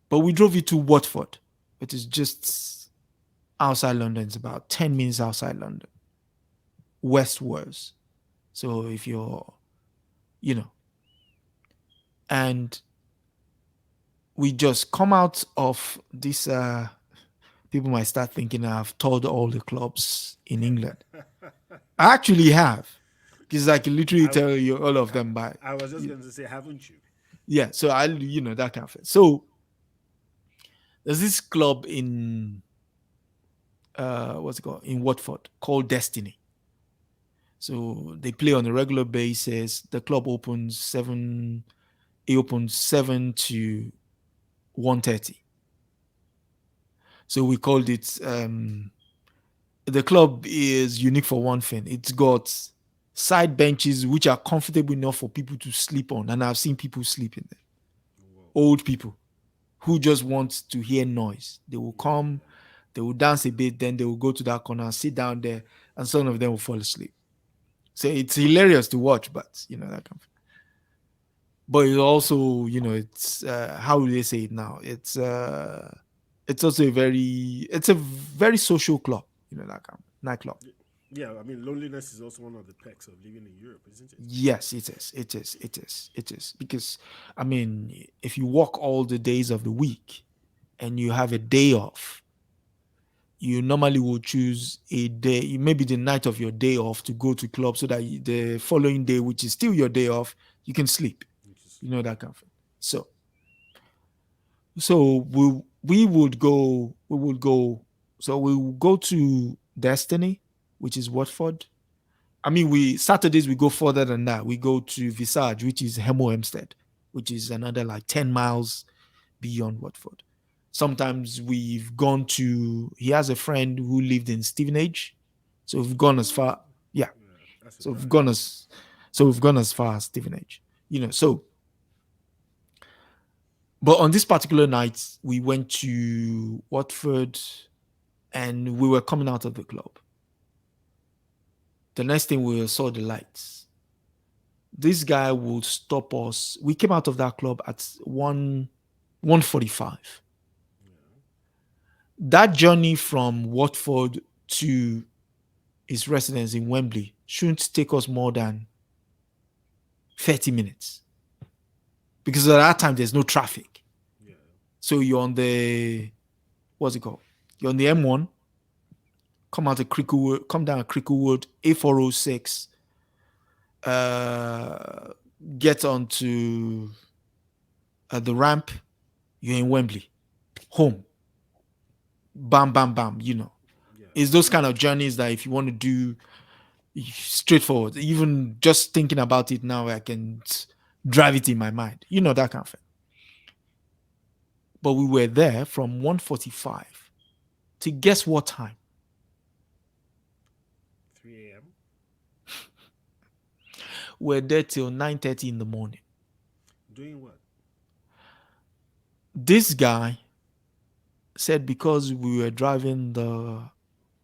But we drove it to Watford, which is just outside London. It's about 10 minutes outside London, westwards. So if you're, you know, and we just come out of this. People might start thinking I've toured all the clubs in England. I actually have, because I can literally I, tell you all of them by. I was just going to say, haven't you? Yeah, so that kind of thing. So there's this club in what's it called, in Watford, called Destiny. So they play on a regular basis. The club opens seven. It opens 7 to 1:30. So we called it. The club is unique for one thing. It's got side benches which are comfortable enough for people to sleep on, and I've seen people sleep in there. Whoa. Old people who just want to hear noise. They will Yeah, come, they will dance a bit, then they will go to that corner, sit down there, and some of them will fall asleep. So it's hilarious to watch, but that kind of. But it's also, it's how do they say it now? It's also it's a very social club, that kind of nightclub. yeah. I mean, loneliness is also one of the perks of living in Europe, isn't it? Yes, it is. It is. It is. It is. Because, I mean, if you work all the days of the week and you have a day off, you normally will choose a day, maybe the night of your day off, to go to club so that the following day, which is still your day off, you can sleep. You can You sleep. know that kind of thing. So we would go to Destiny, which is Watford. I mean, we Saturdays we go further than that. We go to Visage, which is Hemo Hempstead, which is another like 10 miles beyond Watford. Sometimes we've gone to. He has a friend who lived in Stevenage, so we've gone as Oh, far. Yeah, yeah. That's a so we've drive. gone as so we've gone as far as Stevenage. So but on this particular night, we went to Watford, and we were coming out of the club. The next thing we saw the lights. This guy would stop us. We came out of that club at 1:45. Yeah. That journey from Watford to his residence in Wembley shouldn't take us more than 30 minutes, because at that time there's no traffic. Yeah. So you're on the, what's it called? You're on the M1, come down at Cricklewood, A406, uh, get onto the ramp, you're in Wembley, home, bam, bam, bam. Yeah. It's those kind of journeys that if you want to do straightforward, even just thinking about it now, I can drive it in my mind, that kind of thing. But we were there from 1:45 to guess what time? 3 a.m. We're there till 9:30 in the morning. Doing what? This guy said because we were driving the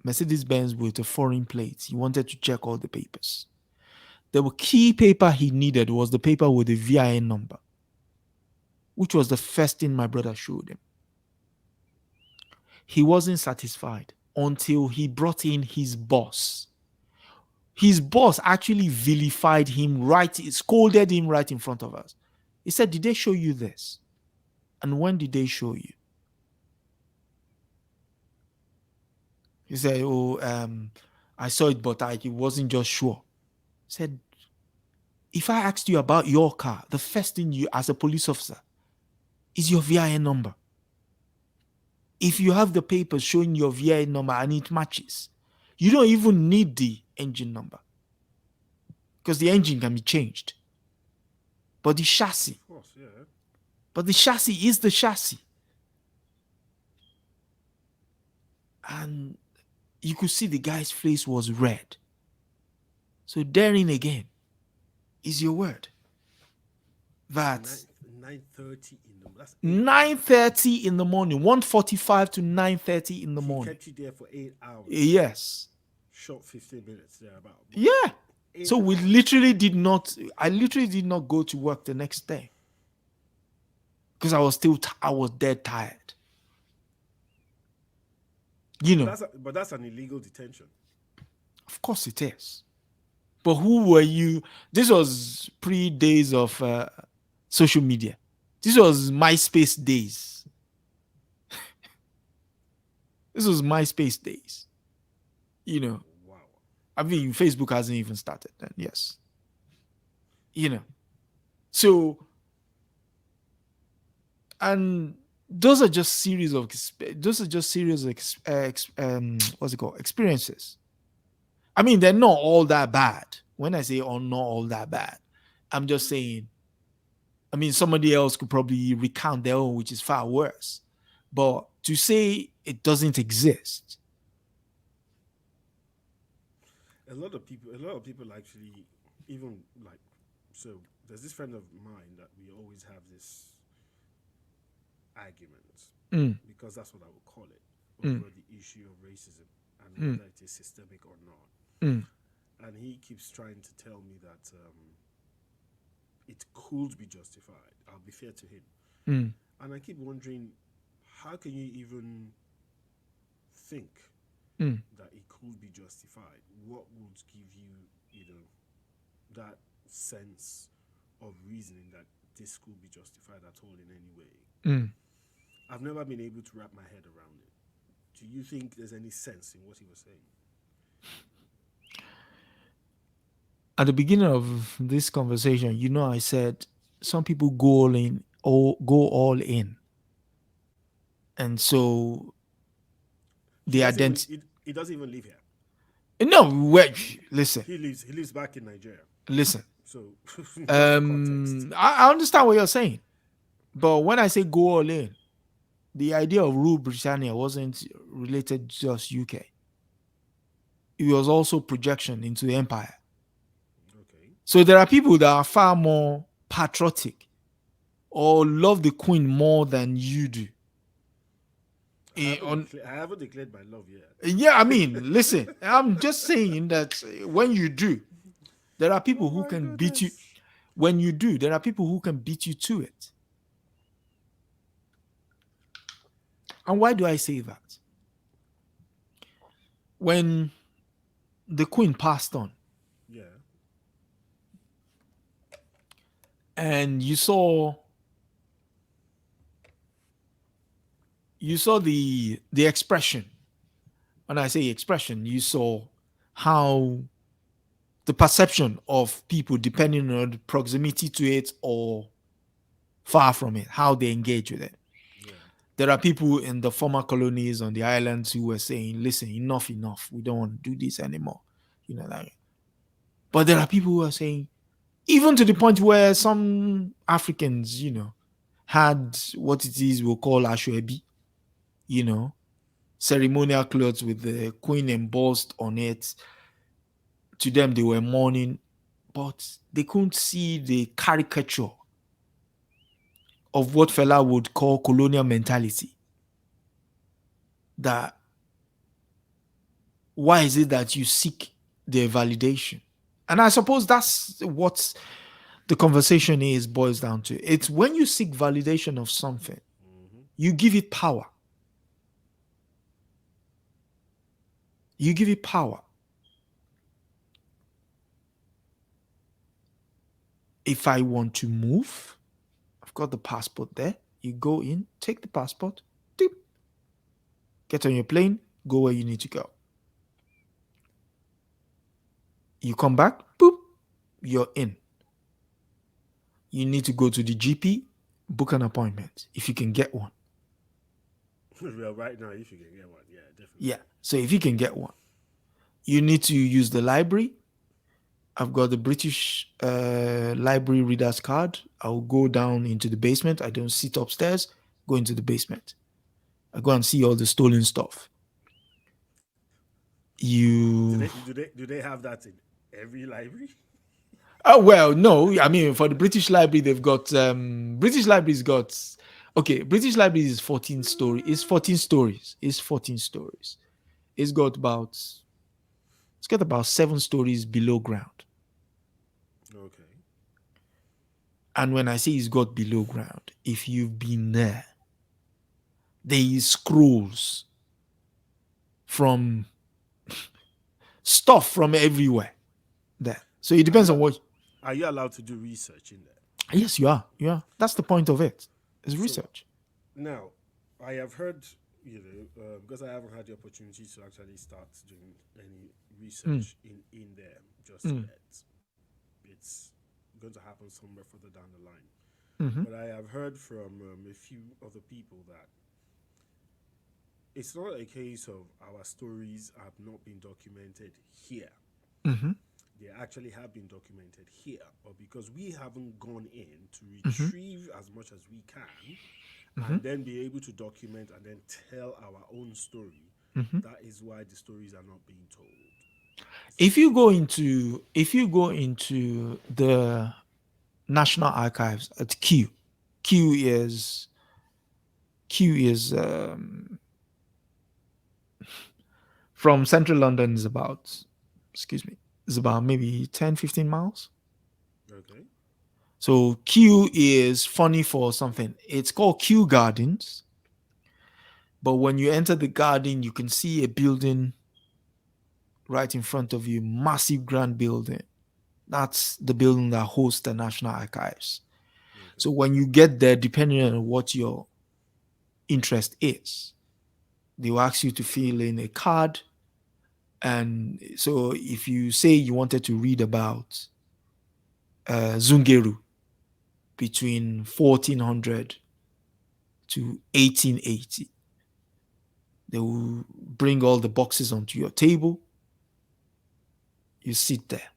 Mercedes Benz with a foreign plate, he wanted to check all the papers. The key paper he needed was the paper with the VIN number, which was the first thing my brother showed him. He wasn't satisfied until he brought in his boss. His boss actually vilified him, scolded him right in front of us. He said, "Did they show you this? And when did they show you?" He said, "Oh, I saw it, but I wasn't just sure." He said, "If I asked you about your car, the first thing you, as a police officer, is your VIN number. If you have the papers showing your VIN number and it matches, you don't even need the engine number because the engine can be changed. But the chassis, Of course, yeah. but the chassis is the chassis." And you could see the guy's face was red. So daring again is your word. That 9:30 in the that's 9:30 in the morning, 1:45 to 9:30 in the He morning. kept you there for 8 hours. Yes. Short 15 minutes there about. Yeah. So I literally did not go to work the next day. Because I was dead tired. You know. But that's an illegal detention. Of course it is. But who were you? This was pre-days of social media. This was MySpace days. This was MySpace days. You know. Wow. I mean, Facebook hasn't even started then. Yes. You know. So, and those are just series of what's it called, experiences. I mean, they're not all that bad. When I say not all that bad, I'm just saying, I mean, somebody else could probably recount their own, which is far worse. But to say it doesn't exist. A lot of people actually, even like, so there's this friend of mine that we always have this argument, because that's what I would call it, over the issue of racism and whether it is systemic or not. And he keeps trying to tell me that it could be justified. I'll be fair to him. And I keep wondering, how can you even think that it could be justified? What would give you, that sense of reasoning that this could be justified at all in any way? I've never been able to wrap my head around it. Do you think there's any sense in what he was saying? At the beginning of this conversation, I said some people go all in, or go all in, and so He the doesn't identity. he doesn't even live here. No, wait. Listen. He lives back in Nigeria. Listen. So, context. I understand what you're saying, but when I say go all in, the idea of rule Britannia wasn't related to just UK. It was also projection into the empire. Okay. So there are people that are far more patriotic or love the Queen more than you do. I haven't declared my love yet. Yeah, I mean, listen, I'm just saying that when you do, there are people who can beat you. When you do, there are people who can beat you to it. And why do I say that? When the Queen passed on, Yeah. and you saw the expression. When I say expression, you saw how the perception of people, depending on the proximity to it or far from it, how they engage with it. Yeah. There are people in the former colonies on the islands who were saying, listen, enough, we don't want to do this anymore. But there are people who are saying, even to the point where some Africans, had what it is we'll call ashwebi, ceremonial clothes with the Queen embossed on it. To them, they were mourning, but they couldn't see the caricature of what Fela would call colonial mentality. That why is it that you seek their validation? And I suppose that's what the conversation is boils down to. It's when you seek validation of something, Mm-hmm. you give it power. You give it power. If I want to move, I've got the passport there. You go in, take the passport, dip, get on your plane, go where you need to go. You come back, boop, you're in. You need to go to the GP, book an appointment if you can get one. Well, right now, if you can get one, yeah, definitely. Yeah. So if you can get one, you need to use the library. I've got the British library reader's card. I'll go down into the basement. I don't sit upstairs, go into the basement. I go and see all the stolen stuff. You Do they have that in every library? Oh well, no. I mean, for the British Library, they've got British Library's got okay. British Library is 14 story. It's 14 stories. It's 14 stories. It's got about it's got about 7 stories below ground. Okay. And when I say it's got below ground, if you've been there, there is scrolls from stuff from everywhere there. So it Are depends you on what. are you allowed to do research in there? Yes, you are. You are. That's the point of it. It's So research. now, I have heard, because I haven't had the opportunity to actually start doing any Mm, research in there just mm, yet. It's going to happen somewhere further down the line. mm-hmm, But I have heard from a few other people that it's not a case of our stories have not been documented here. mm-hmm, They actually have been documented here, but because we haven't gone in to mm-hmm, retrieve as much as we can mm-hmm, and then be able to document and then tell our own story, mm-hmm. that is why the stories are not being told. If you go into the National Archives at Q is Q is from central London is about excuse me is about maybe 10-15 miles. Okay. So Q is funny for something. It's called Q Gardens, but when you enter the garden, you can see a building right in front of you, massive grand building. That's the building that hosts the National Archives. Okay. So when you get there, depending on what your interest is, they will ask you to fill in a card. And so if you say you wanted to read about Zungeru between 1400 to 1880, they will bring all the boxes onto your table. You sit there.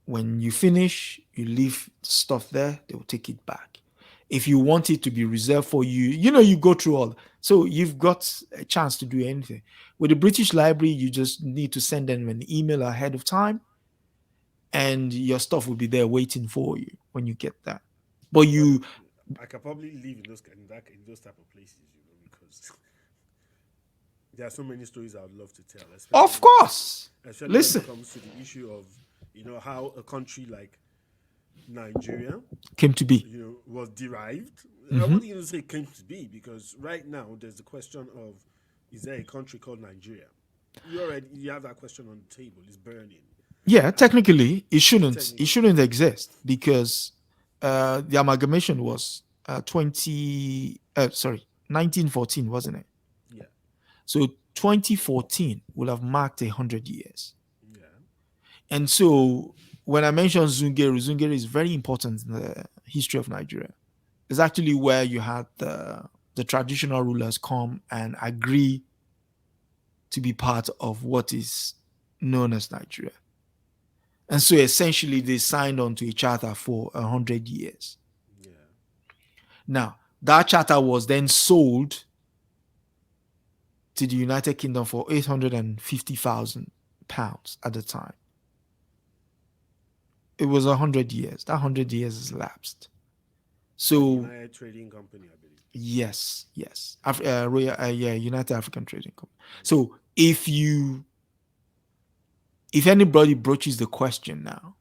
When you finish, you leave stuff there, they will take it back. If you want it to be reserved for you, you go through all. So you've got a chance to do anything. With the British Library, you just need to send them an email ahead of time, and your stuff will be there waiting for you when you get that. But Well, you, I can probably live in those type of places, because there are so many stories I would love to tell, of course, especially when it listen, comes to the issue of how a country like Nigeria, came to be. was derived. I Mhm. wouldn't even say came to be, because right now there's the question of, is there a country called Nigeria? You have that question on the table. It's burning, Yeah, and technically, it shouldn't. It technically, shouldn't exist because the amalgamation was 1914, wasn't it? yeah, So 2014 will have marked 100 years. yeah, And so when I mentioned Zungeru is very important in the history of Nigeria. It's actually where you had the traditional rulers come and agree to be part of what is known as Nigeria. And so essentially they signed on to a charter for 100 years. yeah. Now, that charter was then sold to the United Kingdom for £850,000 at the time. It was 100 years. That 100 years has lapsed. Like So United Trading Company, I believe. yes, yes, yeah, United African Trading Company. Okay. So if anybody broaches the question now,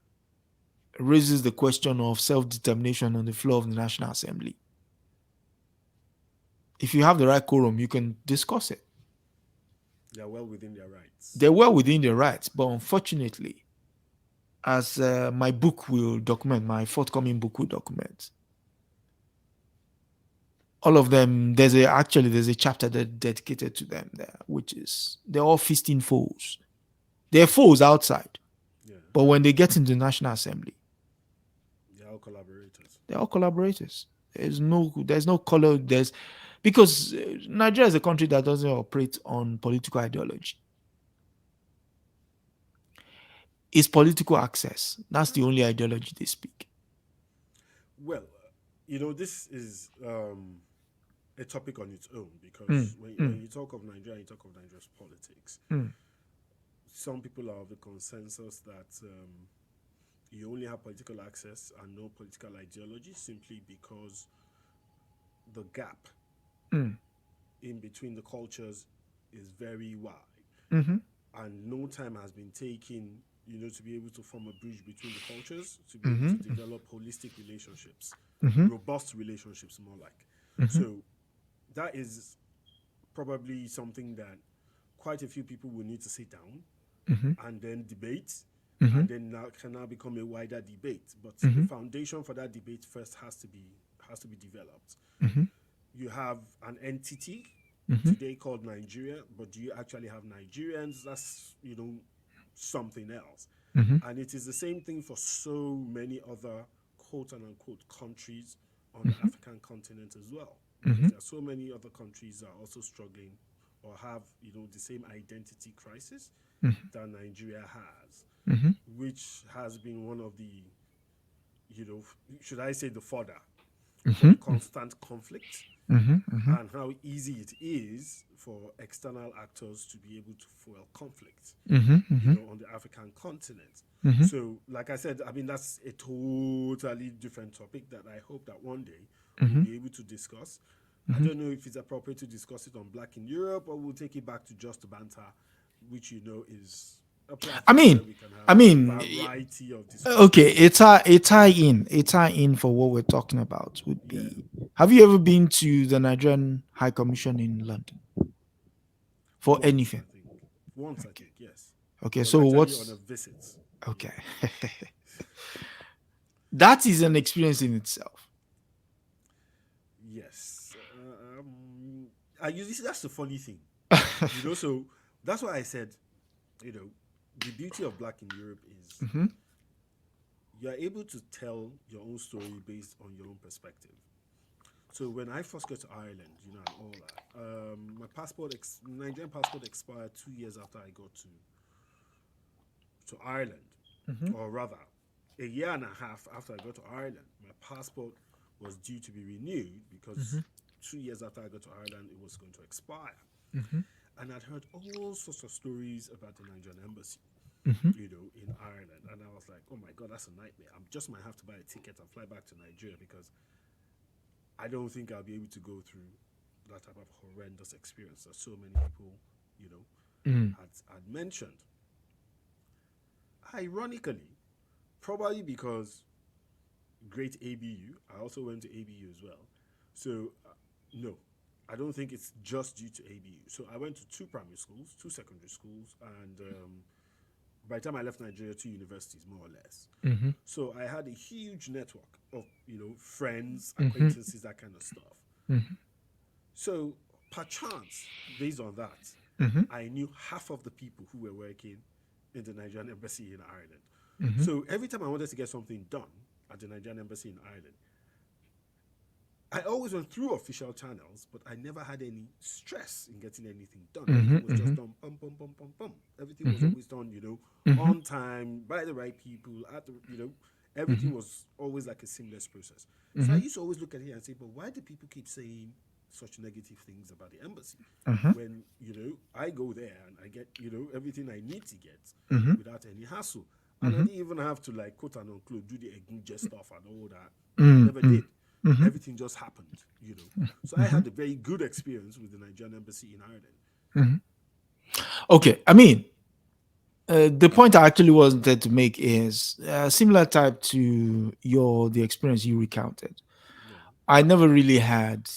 raises the question of self-determination on the floor of the National Assembly, if you have the right quorum, you can discuss it. They are well within their rights. They're well within their rights, but unfortunately, as my book will document, my forthcoming book will document, all of them. There's a chapter that dedicated to them there, which is they're all feasting foes. They're foes outside, Yeah. but when they get into the National Assembly, They are all collaborators. they're all collaborators. There's no color. There's because Nigeria is a country that doesn't operate on political ideology. It's political access. That's the only ideology they speak. Well, this is a topic on its own Mm, because when mm, you talk of Nigeria, you talk of Nigeria's politics. mm, Some people are of the consensus that you only have political access and no political ideology simply because the gap mm, in between the cultures is very wide, mhm, and no time has been taken, to be able to form a bridge between the cultures, to be able to mhm, develop holistic relationships, mhm, robust relationships, more like. mhm, So that is probably something that quite a few people will need to sit down mhm, and then debate, mhm, and then now can now become a wider debate. But the mhm, foundation for that debate first has to be developed. mhm, You have an entity mhm, today called Nigeria, but do you actually have Nigerians? That's something else. mhm, And it is the same thing for so many other quote and unquote countries on the mhm, African continent as well, because mhm, there are so many other countries that are also struggling or have the same identity crisis that Nigeria has, mhm, which has been one of the should I say the fodder for the mhm, constant conflict, mhm, mhm, and how easy it is for external actors to be able to fuel conflict, mhm, mhm, on the African continent. mhm, So, like I said, I mean, that's a totally different topic that I hope that one day we'll mhm, be able to discuss. I mhm. don't know if it's appropriate to discuss it on Black in Europe, or we'll take it back to Just Banter, which is a I platform where mean, we can I have mean, variety of okay, discussions. a tie in for what we're talking about would Yeah, be: have you ever been to the Nigerian High Commission in London for once I anything? think. Once I Okay, think, yes. okay. I was So actually on a what's visit. okay? That is an experience in itself. Yes. I usually that's the funny thing. So that's why I said, you know, the beauty of Black in Europe is Hmm. you're able to tell your own story based on your own perspective. So when I first got to Ireland, and all that, my Nigerian passport expired 2 years after I got to Ireland, Hmm. or rather, a year and a half after I got to Ireland, my passport was due to be renewed because Hmm. 2 years after I got to Ireland, it was going to expire. Hmm. And I'd heard all sorts of stories about the Nigerian embassy, Hmm. in Ireland. And I was like, oh my God, that's a nightmare. I just might have to buy a ticket and fly back to Nigeria because I don't think I'll be able to go through that type of horrendous experience that so many people, you know, Hmm. had mentioned. Ironically, probably because great ABU, I also went to ABU as well. So, no, I don't think it's just due to ABU. So I went to two primary schools, two secondary schools, and by the time I left Nigeria, two universities, more or less. Hmm. So I had a huge network of, friends, Hmm. acquaintances, that kind of stuff. Hmm. So, perchance, based on that, Hmm. I knew half of the people who were working in the Nigerian embassy in Ireland. Hmm. So every time I wanted to get something done at the Nigerian embassy in Ireland, I always went through official channels, but I never had any stress in getting anything done. Everything was just Hmm. done, pum, pum, pum, pum, pum. Everything was Hmm. always done, Hmm. on time, by the right people, Hmm. everything was always like a seamless process. So I Hmm. used to always look at it and say, but why do people keep saying such negative things about the embassy? Hmm. When, I go there and I get, everything I need to get Hmm. without any hassle. And I Hmm. didn't even have to, like, quote and unquote, do the Egunje stuff and all that. I Hmm. never did. Mhm. Everything just happened, you know. So I had a very good experience with the Nigerian embassy in Ireland. Mhm. Okay, I mean, the point I actually wanted to make is similar type to the experience you recounted. Yeah, I never really had.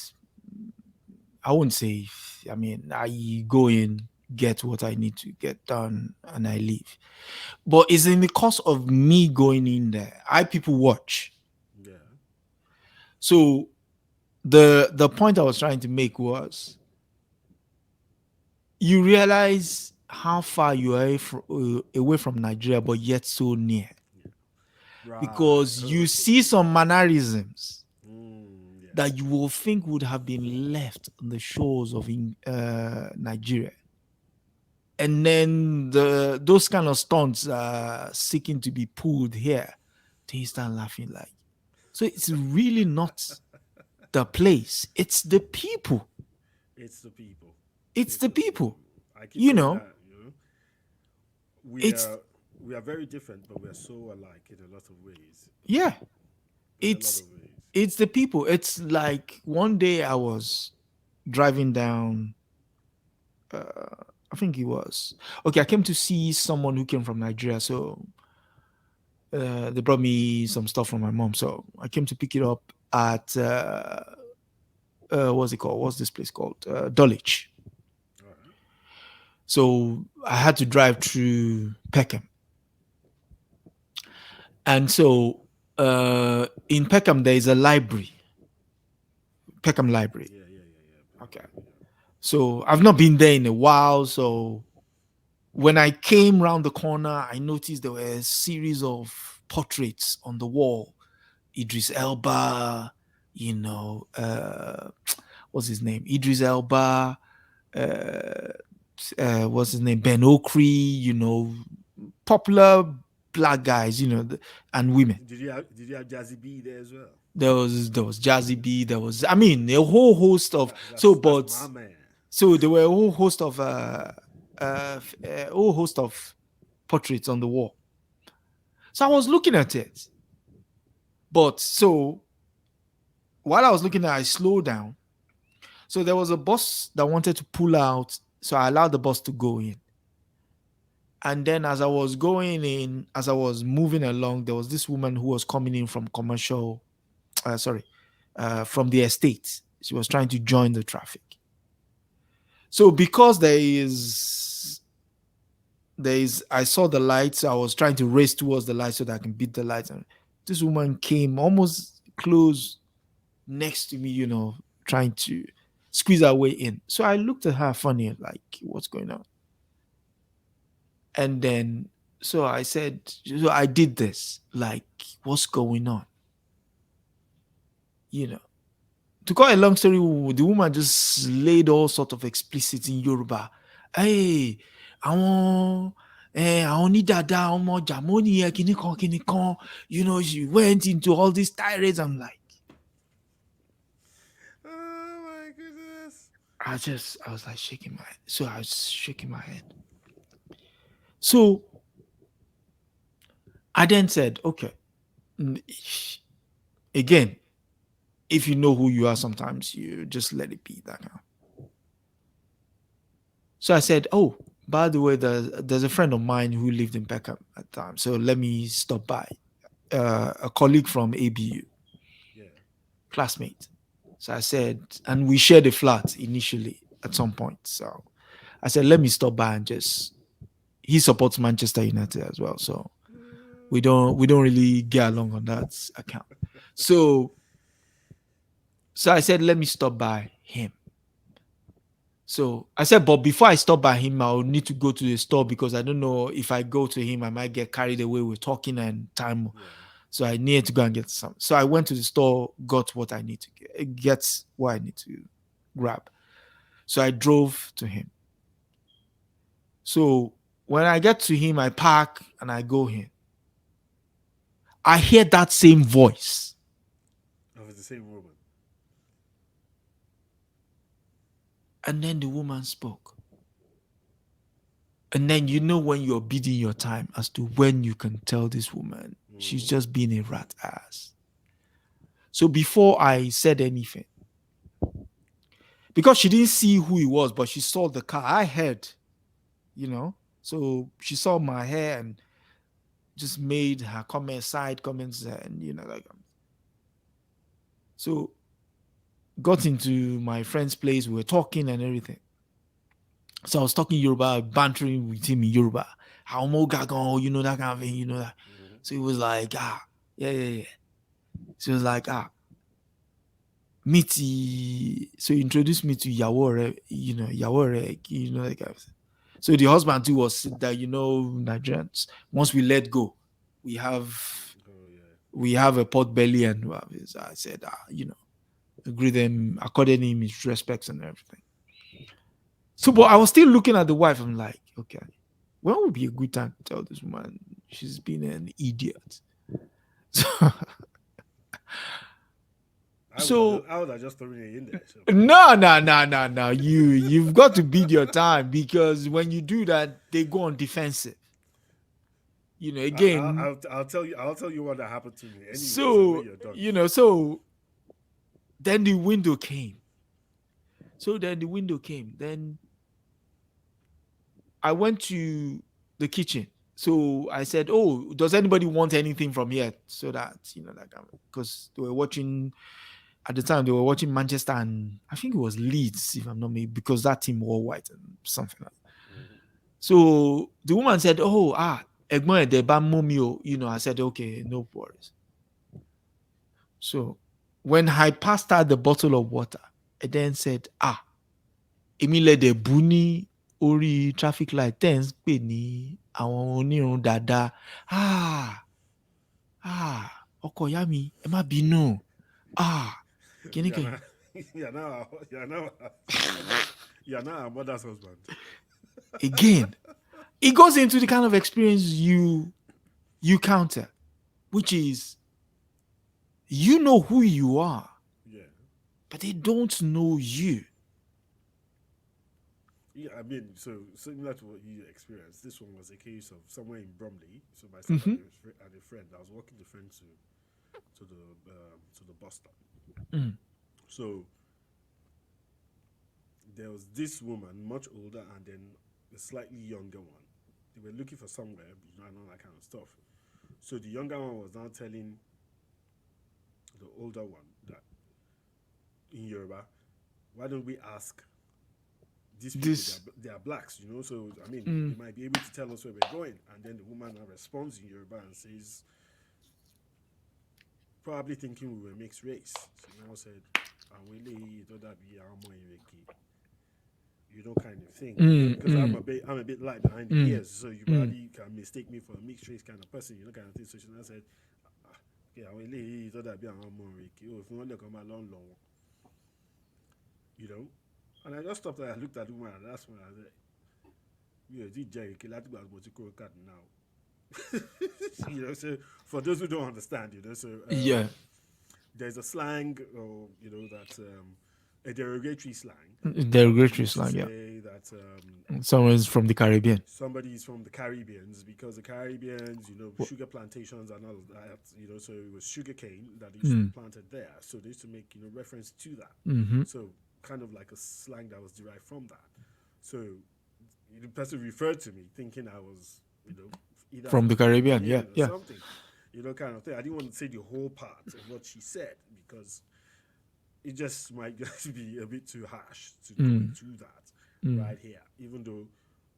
I wouldn't say. I mean, I go in, get what I need to get done, and I leave. But it's in the course of me going in there. I people watch. yeah, So the point I was trying to make was you realize how far you are away from Nigeria, but yet so near. yeah. Right. Because you Okay. see some mannerisms Yeah. that you will think would have been left on the shores of Nigeria. And then those kind of stunts are seeking to be pulled here. Then you start laughing like. So it's really not the place, it's the people. It's the people. It's It's the the people. people. I keep You saying know, that. You know, we it's, are we are very different, but we are so alike in a lot of ways. yeah, In a lot it's of ways. it's the people. It's like one day I was driving down, I think it was, okay, I came to see someone who came from Nigeria. So they brought me some stuff from my mom. So I came to pick it up at, what's it called? What's this place called? Dulwich. All right. So I had to drive through Peckham. And so in Peckham, there is a library, Peckham Library. Yeah, yeah, yeah, yeah. Okay. Yeah. So I've not been there in a while. So when I came round the corner, I noticed there were a series of portraits on the wall. Idris Elba, you know, what's his name? Idris Elba, what's his name? Ben Okri, you know, popular black guys, you know, and women. Did you have Jazzy B there as well? There was Jazzy B. There was, I mean, a whole host of, so, That's but my man. so there were a whole host of a whole host of portraits on the wall. So I was looking at it, but so while I was looking at it, I slowed down. So there was a bus that wanted to pull out, so I allowed the bus to go in. And then as I was going in, as I was moving along, there was this woman who was coming in from commercial, sorry, from the estate. She was trying to join the traffic. So because there is I saw the lights, I was trying to race towards the light so that I can beat the lights. And this woman came almost close next to me, trying to squeeze her way in. So I looked at her funny, like, what's going on? And then so I said, so I did this, like, what's going on? You know. To cut a long story, the woman just laid all sort of explicit in Yoruba. Hey, àwọn àwọn onídàáda ọmọ Jàmọ́ nìyẹn kìnnìkan kìnnìkan. She went into all these tirades. I'm like, Oh my goodness. I was like shaking my head. So I was shaking my head. So I then said, okay, mm, again, if you know who you are, sometimes you just let it be that now. So I said, oh, by the way, there's a friend of mine who lived in Peckham at the time. So let me stop by. A colleague from ABU, Yeah. classmate. So I said, and we shared a flat initially at some point. So I said, let me stop by and just. He supports Manchester United as well, so we don't really get along on that account. So I said, let me stop by him. So I said, but before I stop by him, I'll need to go to the store because I don't know if I go to him, I might get carried away with talking and time. Yeah. So I needed to go and get some. So I went to the store, got what I need to get what I need to grab. So I drove to him. So when I get to him, I park and I go in. I hear that same voice. Of the same woman. And then the woman spoke. And then when you're bidding your time as to when you can tell this woman she's Mm-hmm. just being a rat ass. So before I said anything, because she didn't see who he was, but she saw the car, I heard, you know. So she saw my hair and just made her comments, side comments, and like so. Got into my friend's place. We were talking and everything. So I was talking Yoruba, bantering with him in Yoruba. How mo gagon, that kind of thing, that. Mm-hmm. So he was like, yeah, yeah, yeah. So he was like, Miti. So he introduced me to Yawore, Yawore, that kind of thing. So the husband too was that, Nigerians, once we let go, we have Oh yeah. we have a pot belly, and I said, agree them, according him his respects and everything. So, but I was still looking at the wife. I'm like, okay, when would be a good time to tell this woman she's been an idiot? So, so I would have just thrown it in there. So no, no, no, no, no. You've got to bid your time, because when you do that, they go on defensive. Again. I'll tell you what that happened to me anyway. So when So you're done. so then the window came. Then I went to the kitchen. So I said, "Oh, does anybody want anything from here?" So that because they were watching at the time. They were watching Manchester, and I think it was Leeds, if I'm not me, because that team wore white and something like that. Mm-hmm. So the woman said, "Oh, Egbon Edeba mommy, I said, "Okay, no worries." So when I passed her the bottle of water, I then said, èmi lẹ̀dẹ̀ bú ní orí traffic light tẹ́ ń pè ní àwọn onírun dáadáa. Ah, ọkọ ìyá mi, ẹ má bínú. Kíní You're kan. not, you're not our mother's husband. Again, it goes into the kind of experience you counter, which is you know who you are, Yeah. but they don't know you. Yeah, I mean, so similar to what you experienced, this one was a case of somewhere in Bromley. So myself Mm-hmm. and a friend, I was walking the friend to the bus stop. Mm. So there was this woman, much older, and then a slightly younger one. They were looking for somewhere, and all that kind of stuff. So the younger one was now telling the older one that in Yoruba, why don't we ask these people? This. They are blacks, So I mean, Mm. they might be able to tell us where we're going. And then the woman now responds in Yoruba and says, probably thinking we were mixed race. She now said, "Àwọn eléyìí tó dàbí àwọn ọmọ ìrèké," kind of thing. Because I'm a bit light behind the ears, so you probably can mistake me for a mixed race kind of person, kind of thing. So she now said, "Okay, àwọn eléyìí tó dàbí àwọn ọmọ ìrèké, òfin wọn lè kàn máa lọ́n lọ wọn," And I just stopped there. I looked at the woman, and that's when I said, "You did Jerry Kilati cut now." So for those who don't understand, Yeah. there's a slang, or that a derogatory slang. Derogatory Used to slang, yeah. say that Someone's from the Caribbean. somebody is from the Caribbeans, because the Caribbeans, sugar plantations and all of that, so it was sugar cane that used to be planted there. So they used to make, reference to that. Mm-hmm. So kind of like a slang that was derived from that. So the person referred to me thinking I was, either From the Caribbean, yeah, or yeah. something, kind of thing. I didn't want to say the whole part of what she said, because it just might just be a bit too harsh to go into that right here. Even though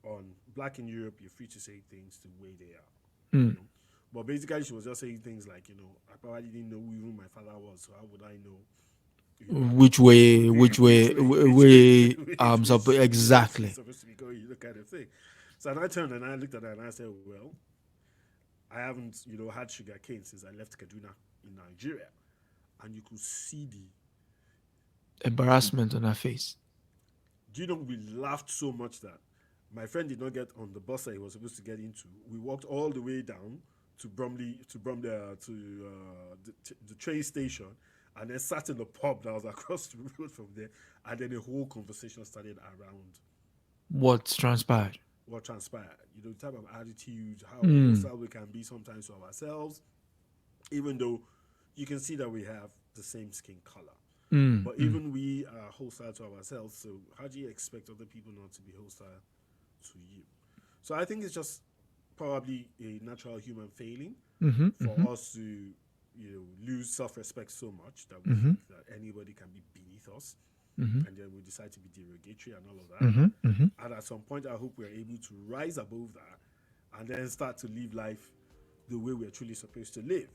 on Black in Europe, you're free to say things the way they are. But basically, she was just saying things like, I probably didn't know who even my father was, so how would I know? Which way exactly. Supposed to be going, kind of thing. So I turned and I looked at her and I said, well, I haven't, had sugar cane since I left Kaduna in Nigeria. And you could see the embarrassment on her face. Do you know we laughed so much that my friend did not get on the bus that he was supposed to get into. We walked all the way down to Bromley, the train station, and then sat in the pub that was across the road from there, and then a whole conversation started around what transpired. The type of attitude, how hostile we can be sometimes to ourselves, even though you can see that we have the same skin color. Mm, But even we are hostile to ourselves, so how do you expect other people not to be hostile to you? So I think it's just probably a natural human failing for us to, lose self-respect so much that we think that anybody can be beneath us, and then we decide to be derogatory and all of that. And at some point, I hope we're able to rise above that, and then start to live life the way we're truly supposed to live.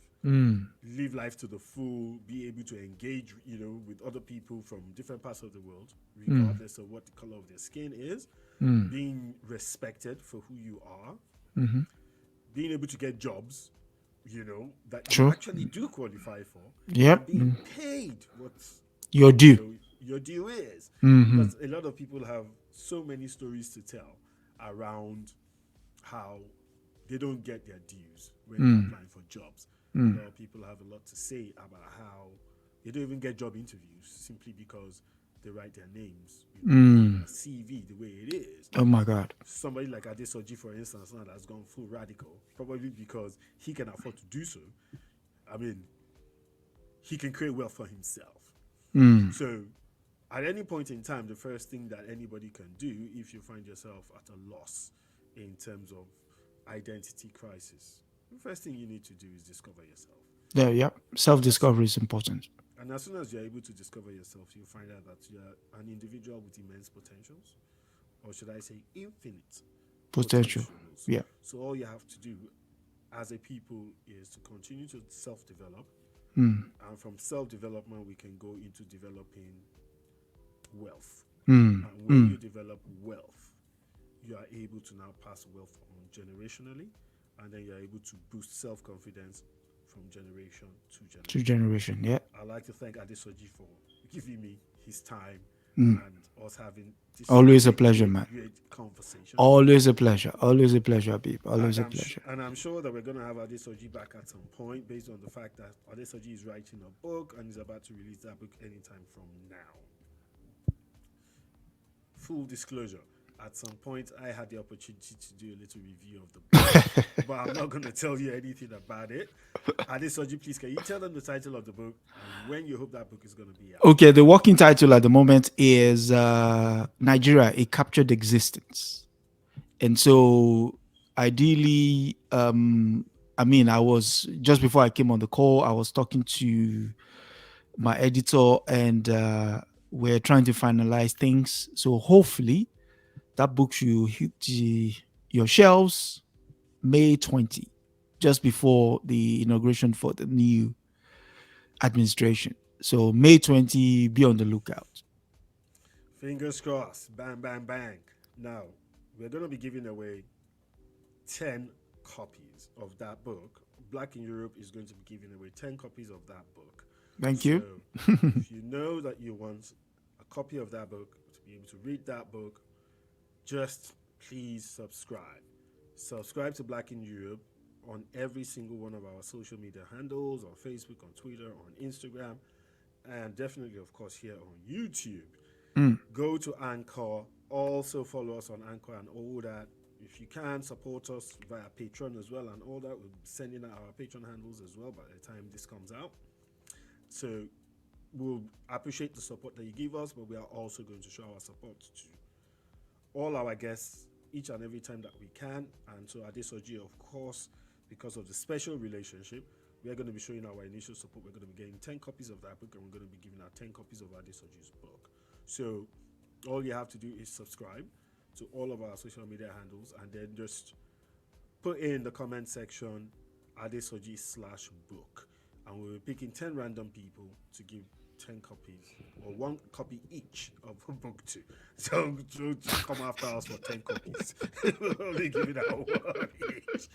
Live life to the full, be able to engage, with other people from different parts of the world, regardless of what the color of their skin is, being respected for who you are, being able to get jobs, that you true. actually do qualify for, and Yep. being paid what You're due. your due is. Mm-hmm. Because a lot of people have so many stories to tell around how they don't get their dues when they're applying for jobs. A lot of people have a lot to say about how they don't even get job interviews simply because they write their names, their CV the way it is. Oh my God. Somebody like Adesoji, for instance, now that's gone full radical, probably because he can afford to do so. I mean, he can create wealth for himself. So, at any point in time, the first thing that anybody can do if you find yourself at a loss in terms of identity crisis, the first thing you need to do is discover yourself. Yeah, yeah. Self-discovery is important. And as soon as you're able to discover yourself, you'll find out that you're an individual with immense potentials, or should I say, infinite Potential. potentials. Yeah. So all you have to do as a people is to continue to self-develop, and from self-development we can go into developing wealth. And when you develop wealth, you are able to now pass wealth on generationally, and then you're able to boost self-confidence from generation to To generation. generation. Yeah. I'd like to thank Adesoji for giving me his time and us having this Always a great, pleasure, great, man. great conversation. Always a pleasure. Always a pleasure, Habib. Always a pleasure. And I'm sure that we're going to have Adesoji back at some point based on the fact that Adesoji is writing a book and is about to release that book anytime from now. Full disclosure, at some point I had the opportunity to do a little review of the book, but I'm not going to tell you anything about it. Adesoji, please, can you tell them the title of the book and when you hope that book is going to be out? Okay, the working title at the moment is Nigeria, A Captured Existence. And so ideally, I was just before I came on the call, I was talking to my editor and we're trying to finalize things. So hopefully that book should hit your shelves May 20, just before the inauguration for the new administration. So May 20, be on the lookout. Fingers crossed. Bang, bang, bang. Now, we're going to be giving away 10 copies of that book. Black in Europe is going to be giving away 10 copies of that book. Thank you. So, if you know that you want a copy of that book, to be able to read that book, just please subscribe. Subscribe to Black in Europe on every single one of our social media handles, on Facebook, on Twitter, on Instagram, and definitely, of course, here on YouTube. Go to Anchor. Also follow us on Anchor and all that. If you can, support us via Patreon as well and all that. We'll be sending out our Patreon handles as well by the time this comes out. So we'll appreciate the support that you give us, but we are also going to show our support to all our guests each and every time that we can. And so Adesoji, of course, because of the special relationship, we are going to be showing our initial support. We're going to be getting 10 copies of that book, and we're going to be giving out 10 copies of Adesoji's book. So all you have to do is subscribe to all of our social media handles, and then just put in the comment section Adesoji/book, and we'll be picking 10 random people to give 10 copies or 1 copy each of a book to. So don't come after us for 10 copies. We'll only give it out 1 each.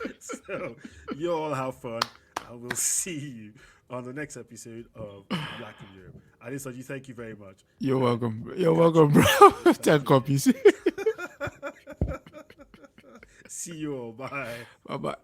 So you all have fun, and we'll see you on the next episode of Black in Europe. Adesoji, thank you very much. You're welcome. You're welcome, bro. 10 copies. See you all. Bye. Bye-bye.